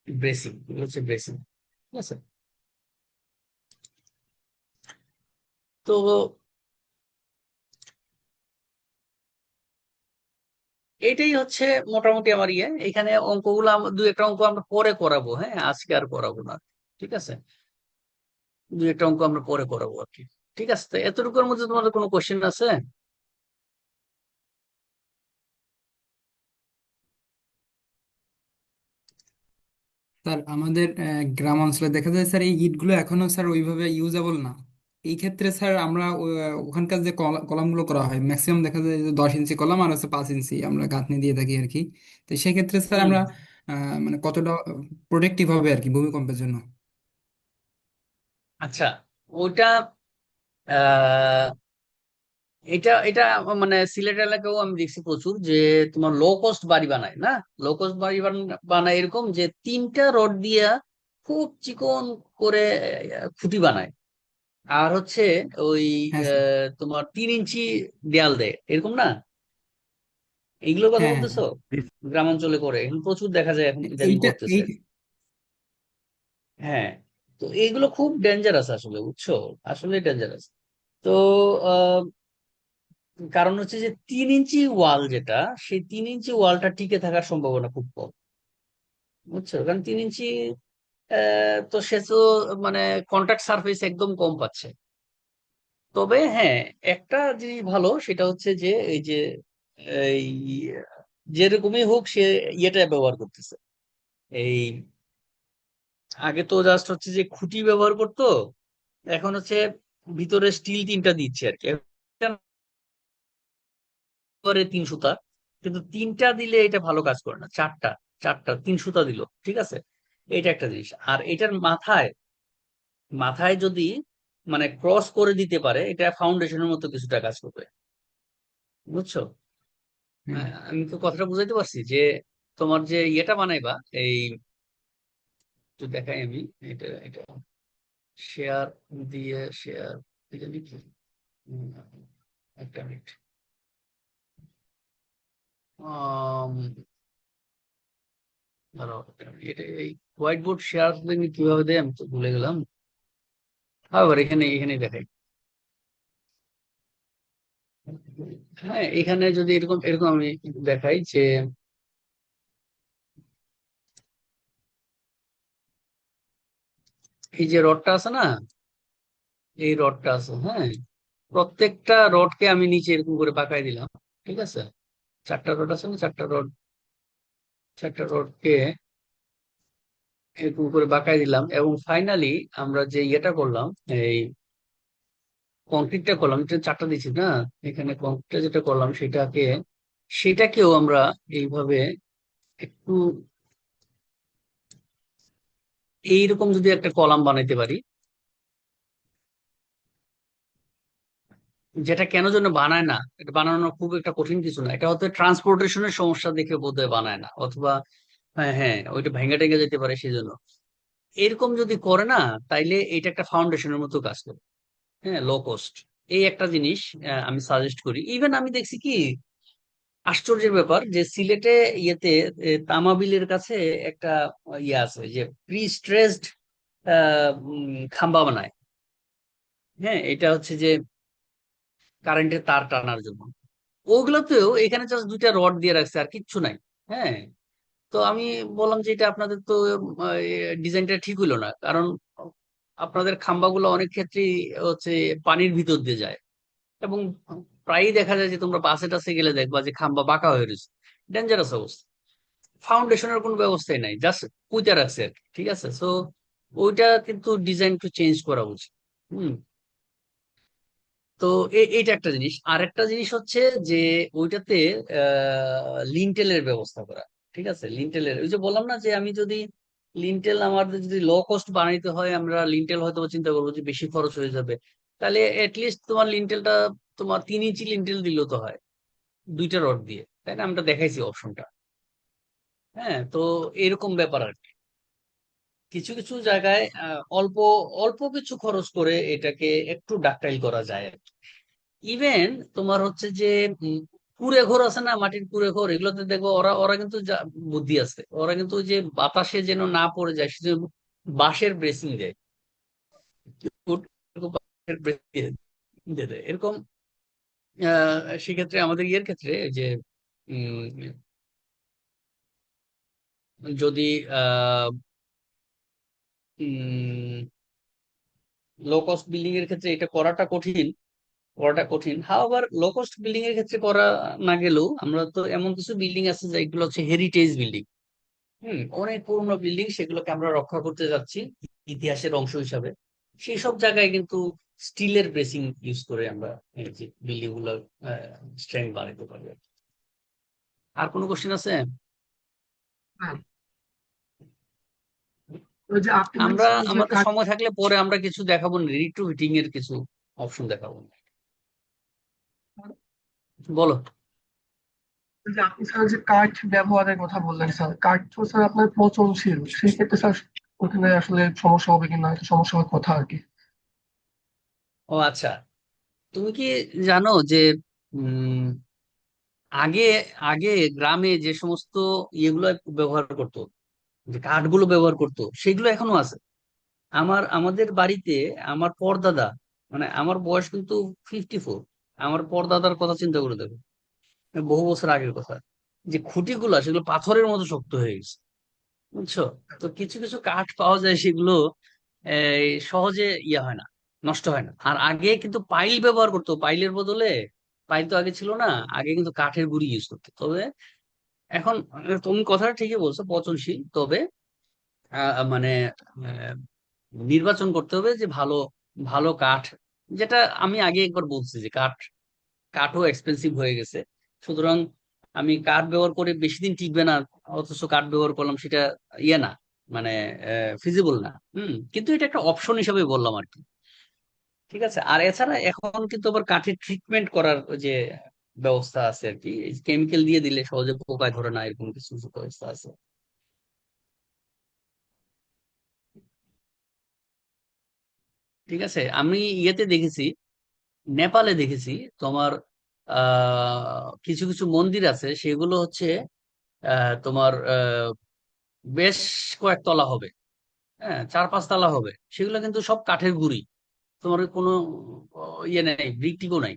ব্রেসিং, এগুলো হচ্ছে ব্রেসিং, ঠিক আছে। তো এইটাই হচ্ছে মোটামুটি আমার ইয়ে। এখানে অঙ্কগুলো দু একটা অঙ্ক আমরা পরে করাবো, হ্যাঁ, আজকে আর করাবো না, ঠিক আছে। দু একটা অঙ্ক আমরা পরে করাবো আর কি। ঠিক আছে, তো এতটুকুর মধ্যে তোমাদের কোনো কোশ্চেন আছে? স্যার আমাদের গ্রাম অঞ্চলে দেখা যায় স্যার এই ইটগুলো এখনো স্যার ওইভাবে ইউজেবল না। এই ক্ষেত্রে স্যার আমরা ওখানকার যে কলামগুলো করা হয় ম্যাক্সিমাম দেখা যায় যে 10 ইঞ্চি কলাম আর হচ্ছে 5 ইঞ্চি আমরা গাঁথনি দিয়ে থাকি আর কি। তো সেক্ষেত্রে স্যার হুম। আমরা মানে কতটা প্রোটেক্টিভ হবে আর কি ভূমিকম্পের জন্য। আচ্ছা, ওইটা আহ এটা এটা মানে সিলেট এলাকাও আমি দেখছি প্রচুর, যে তোমার লো কস্ট বাড়ি বানায় না। লো কস্ট বাড়ি বানায় এরকম যে তিনটা রড দিয়া খুব চিকন করে খুঁটি বানায়, আর হচ্ছে ওই হ্যাঁ স্যার। তোমার 3 ইঞ্চি দেয়াল দেয় এরকম না। এইগুলোর কথা হ্যাঁ হ্যাঁ বলতেছো? গ্রামাঞ্চলে করে এখন প্রচুর দেখা যায়, এখন ইদানিং এইটা করতেছে। এই হ্যাঁ, তো এইগুলো খুব ডেঞ্জারাস আসলে, বুঝছো? আসলে ডেঞ্জারাস। তো আহ, কারণ হচ্ছে যে 3 ইঞ্চি ওয়াল যেটা, সেই 3 ইঞ্চি ওয়ালটা টিকে থাকার সম্ভাবনা খুব কম, বুঝছো? কারণ 3 ইঞ্চি তো সে তো মানে কন্ট্যাক্ট সারফেস একদম কম পাচ্ছে। তবে হ্যাঁ, একটা জিনিস ভালো, সেটা হচ্ছে যে এই যে এই যেরকমই হোক সে ইয়েটা ব্যবহার করতেছে। এই আগে তো জাস্ট হচ্ছে যে খুঁটি ব্যবহার করতো, এখন হচ্ছে ভিতরে স্টিল 3টা দিচ্ছে আর কি। একটা করে 3 সুতা, কিন্তু 3টা দিলে এটা ভালো কাজ করে না, 4টা, 3 সুতা দিল, ঠিক আছে। এটা একটা জিনিস। আর এটার মাথায় মাথায় যদি মানে ক্রস করে দিতে পারে, এটা ফাউন্ডেশনের মতো কিছুটা কাজ করবে, বুঝছো? হুম। আমি তো কথাটা বুঝাইতে পারছি যে তোমার যে ইয়েটা বানাইবা, এই একটু দেখাই আমি, এটা এটা শেয়ার দিয়ে শেয়ার এটা লিখি। উম, একটা মিনিট। আম, দাঁড়াও, এটা এই হোয়াইট বোর্ড শেয়ার কিভাবে দেয় আমি তো ভুলে গেলাম। আবার এখানে এখানে দেখাই। হ্যাঁ, এখানে যদি এরকম এরকম আমি দেখাই যে এই যে রডটা আছে না, এই রডটা আছে, হ্যাঁ, প্রত্যেকটা রডকে আমি নিচে এরকম করে পাকাই দিলাম, ঠিক আছে। 4টা রড আছে না, 4টা রডকে এরকম করে বাঁকাই দিলাম, এবং ফাইনালি আমরা যে ইয়েটা করলাম, এই কংক্রিটটা করলাম, এটা 4টা দিচ্ছি না, এখানে কংক্রিটটা যেটা করলাম সেটাকেও আমরা এইভাবে একটু এইরকম যদি একটা কলাম বানাইতে পারি, যেটা কেন জন্য বানায় না, এটা বানানো খুব একটা কঠিন কিছু না, এটা হয়তো ট্রান্সপোর্টেশনের সমস্যা দেখে বোধহয় বানায় না, অথবা হ্যাঁ হ্যাঁ ওইটা ভেঙে টেঙে যেতে পারে সেই জন্য। এরকম যদি করে না, তাইলে এটা একটা ফাউন্ডেশনের মতো কাজ করে। হ্যাঁ, লো কস্ট এই একটা জিনিস আমি সাজেস্ট করি। ইভেন আমি দেখছি কি আশ্চর্যের ব্যাপার, যে সিলেটে ইয়েতে তামাবিলের কাছে একটা ইয়ে আছে যে প্রি স্ট্রেসড খাম্বা বানায়। হ্যাঁ, এটা হচ্ছে যে কারেন্টের তার টানার জন্য। ওগুলোতেও এখানে জাস্ট 2টা রড দিয়ে রাখছে, আর কিচ্ছু নাই। হ্যাঁ, তো আমি বললাম যে এটা আপনাদের তো ডিজাইনটা ঠিক হইলো না, কারণ আপনাদের খাম্বাগুলো অনেক ক্ষেত্রেই হচ্ছে পানির ভিতর দিয়ে যায়, এবং প্রায়ই দেখা যায় যে তোমরা বাসে টাসে গেলে দেখবা যে খাম্বা বাঁকা হয়ে রয়েছে, ডেঞ্জারাস অবস্থা। ফাউন্ডেশনের কোনো ব্যবস্থাই নাই, জাস্ট পুঁতে রাখছে আর কি, ঠিক আছে। সো ওইটা কিন্তু ডিজাইন একটু চেঞ্জ করা উচিত। হুম। তো এইটা একটা জিনিস। আর একটা জিনিস হচ্ছে যে ওইটাতে লিন্টেলের ব্যবস্থা করা, ঠিক আছে। লিন্টেলের ওই যে বললাম না যে আমি যদি লিন্টেল আমাদের যদি লো কস্ট বানাইতে হয়, আমরা লিন্টেল হয়তো চিন্তা করবো যে বেশি খরচ হয়ে যাবে, তাহলে এটলিস্ট তোমার লিন্টেলটা তোমার 3 ইঞ্চি লিন্টেল দিলেও তো হয়, 2টা রড দিয়ে, তাই না? আমরা দেখাইছি অপশনটা। হ্যাঁ, তো এরকম ব্যাপার আর কি। কিছু কিছু জায়গায় অল্প অল্প কিছু খরচ করে এটাকে একটু ডাক্তাইল করা যায়। ইভেন তোমার হচ্ছে যে উম, কুঁড়ে ঘর আছে না, মাটির কুঁড়ে ঘর, এগুলোতে দেখবো ওরা ওরা কিন্তু বুদ্ধি আছে, ওরা কিন্তু ওই যে বাতাসে যেন না পড়ে যায় সেজন্য বাঁশের ব্রেসিং দেয়। বাঁশের bracing দিয়ে দেয় এরকম। সেক্ষেত্রে আমাদের ইয়ের ক্ষেত্রে ওই যে উম, যদি আহ লো কস্ট বিল্ডিং এর ক্ষেত্রে এটা করাটা কঠিন। হাওয়ার লো কস্ট বিল্ডিং এর ক্ষেত্রে করা না গেলেও, আমরা তো এমন কিছু বিল্ডিং আছে যেগুলো হচ্ছে হেরিটেজ বিল্ডিং, অনেক পুরনো বিল্ডিং, সেগুলোকে আমরা রক্ষা করতে যাচ্ছি ইতিহাসের অংশ হিসাবে। সেই সব জায়গায় কিন্তু স্টিলের ব্রেসিং ইউজ করে আমরা এই যে বিল্ডিং গুলোর স্ট্রেংথ বাড়াতে পারি আর কি। আর কোনো কোশ্চেন আছে? হ্যাঁ, ওই যে আপনি আমরা বলছিলেন যে আমাদের সময় থাকলে পরে আমরা কিছু দেখাবো, রিট্রো হিটিং এর কিছু অপশন দেখাবো। বলো। যে আপনি স্যার যে কাঠ ব্যবহারের কথা বললেন স্যার, কাঠ তো স্যার আপনার পচনশীল, সেই ক্ষেত্রে স্যার ওখানে আসলে সমস্যা হবে কিনা, একটা সমস্যা হওয়ার কথা আর কি। ও আচ্ছা, তুমি কি জানো যে উম আগে আগে গ্রামে যে সমস্ত ইয়েগুলো ব্যবহার করতো, যে কাঠগুলো ব্যবহার করতো, সেগুলো এখনো আছে। আমাদের বাড়িতে আমার পরদাদা, মানে আমার বয়স কিন্তু 54, আমার পরদাদার কথা চিন্তা করে দেখো, বহু বছর আগের কথা, যে খুঁটিগুলো সেগুলো পাথরের মতো শক্ত হয়ে গেছে, বুঝছো? তো কিছু কিছু কাঠ পাওয়া যায়, সেগুলো সহজে ইয়ে হয় না, নষ্ট হয় না। আর আগে কিন্তু পাইল ব্যবহার করতো, পাইলের বদলে, পাইল তো আগে ছিল না, আগে কিন্তু কাঠের গুঁড়ি ইউজ করতো। তবে এখন তুমি কথাটা ঠিকই বলছো, পচনশীল, তবে মানে আহ, নির্বাচন করতে হবে যে ভালো ভালো কাঠ, যেটা আমি আগে একবার বলছি যে কাঠও এক্সপেন্সিভ হয়ে গেছে। সুতরাং আমি কাঠ ব্যবহার করে বেশি দিন টিকবে না, অথচ কাঠ ব্যবহার করলাম, সেটা ইয়ে না, মানে ফিজিবল না। কিন্তু এটা একটা অপশন হিসাবে বললাম আর কি। ঠিক আছে। আর এছাড়া এখন কিন্তু আবার কাঠের ট্রিটমেন্ট করার যে ব্যবস্থা আছে আর কি, কেমিক্যাল দিয়ে দিলে সহজে পোকায় ধরে না, এরকম কিছু কিছু ব্যবস্থা আছে। ঠিক আছে। আমি ইয়েতে দেখেছি, নেপালে দেখেছি তোমার কিছু কিছু মন্দির আছে, সেগুলো হচ্ছে তোমার বেশ কয়েক তলা হবে, হ্যাঁ, 4-5 তলা হবে, সেগুলো কিন্তু সব কাঠের গুঁড়ি, তোমার কোনো ইয়ে নেই, ব্রিক টিকও নাই।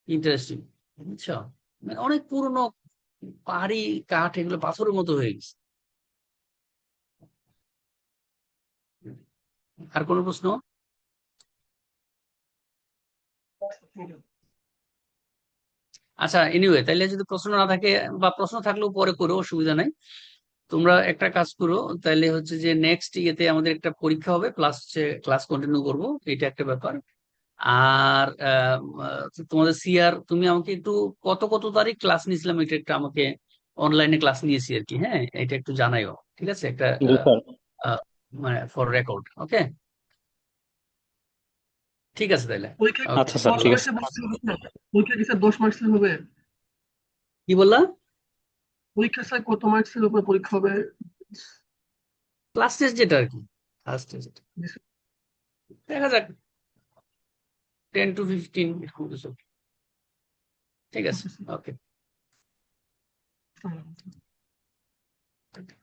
ইন্টারেস্টিং, বুঝছো? মানে অনেক পুরনো পাহাড়ি কাঠ, এগুলো পাথরের মতো হয়ে গেছে। আর কোনো প্রশ্ন? আচ্ছা, এনিওয়ে, তাইলে যদি প্রশ্ন না থাকে, বা প্রশ্ন থাকলেও পরে করো, অসুবিধা নাই। তোমরা একটা কাজ করো, তাইলে হচ্ছে যে নেক্সট ইয়েতে আমাদের একটা পরীক্ষা হবে, প্লাস হচ্ছে ক্লাস কন্টিনিউ করবো, এটা একটা ব্যাপার। আর তোমাদের সিআর, তুমি আমাকে একটু কত কত তারিখ ক্লাস নিয়েছিলাম, এটা একটা আমাকে, অনলাইনে ক্লাস নিয়েছি আর কি, হ্যাঁ, এটা একটু জানাইও, ঠিক আছে? একটা জি স্যার। আহ, মানে ফর রেকর্ড, ওকে? ঠিক আছে তাইলে। পরীক্ষা ওকে, আচ্ছা স্যার, দশ ঠিক আছে। মার্কসের বলতে হবে স্যার? পরীক্ষা কি স্যার 10 মার্কসের হবে? কি বললা? পরীক্ষা স্যার কত মার্কসের উপর পরীক্ষা হবে? ক্লাস টেস্ট যেটা আর কি, ক্লাস টেস্ট, দেখা যাক, 10 to 15 এরকম কিছু। ঠিক আছে। ওকে ওকে। স্যার।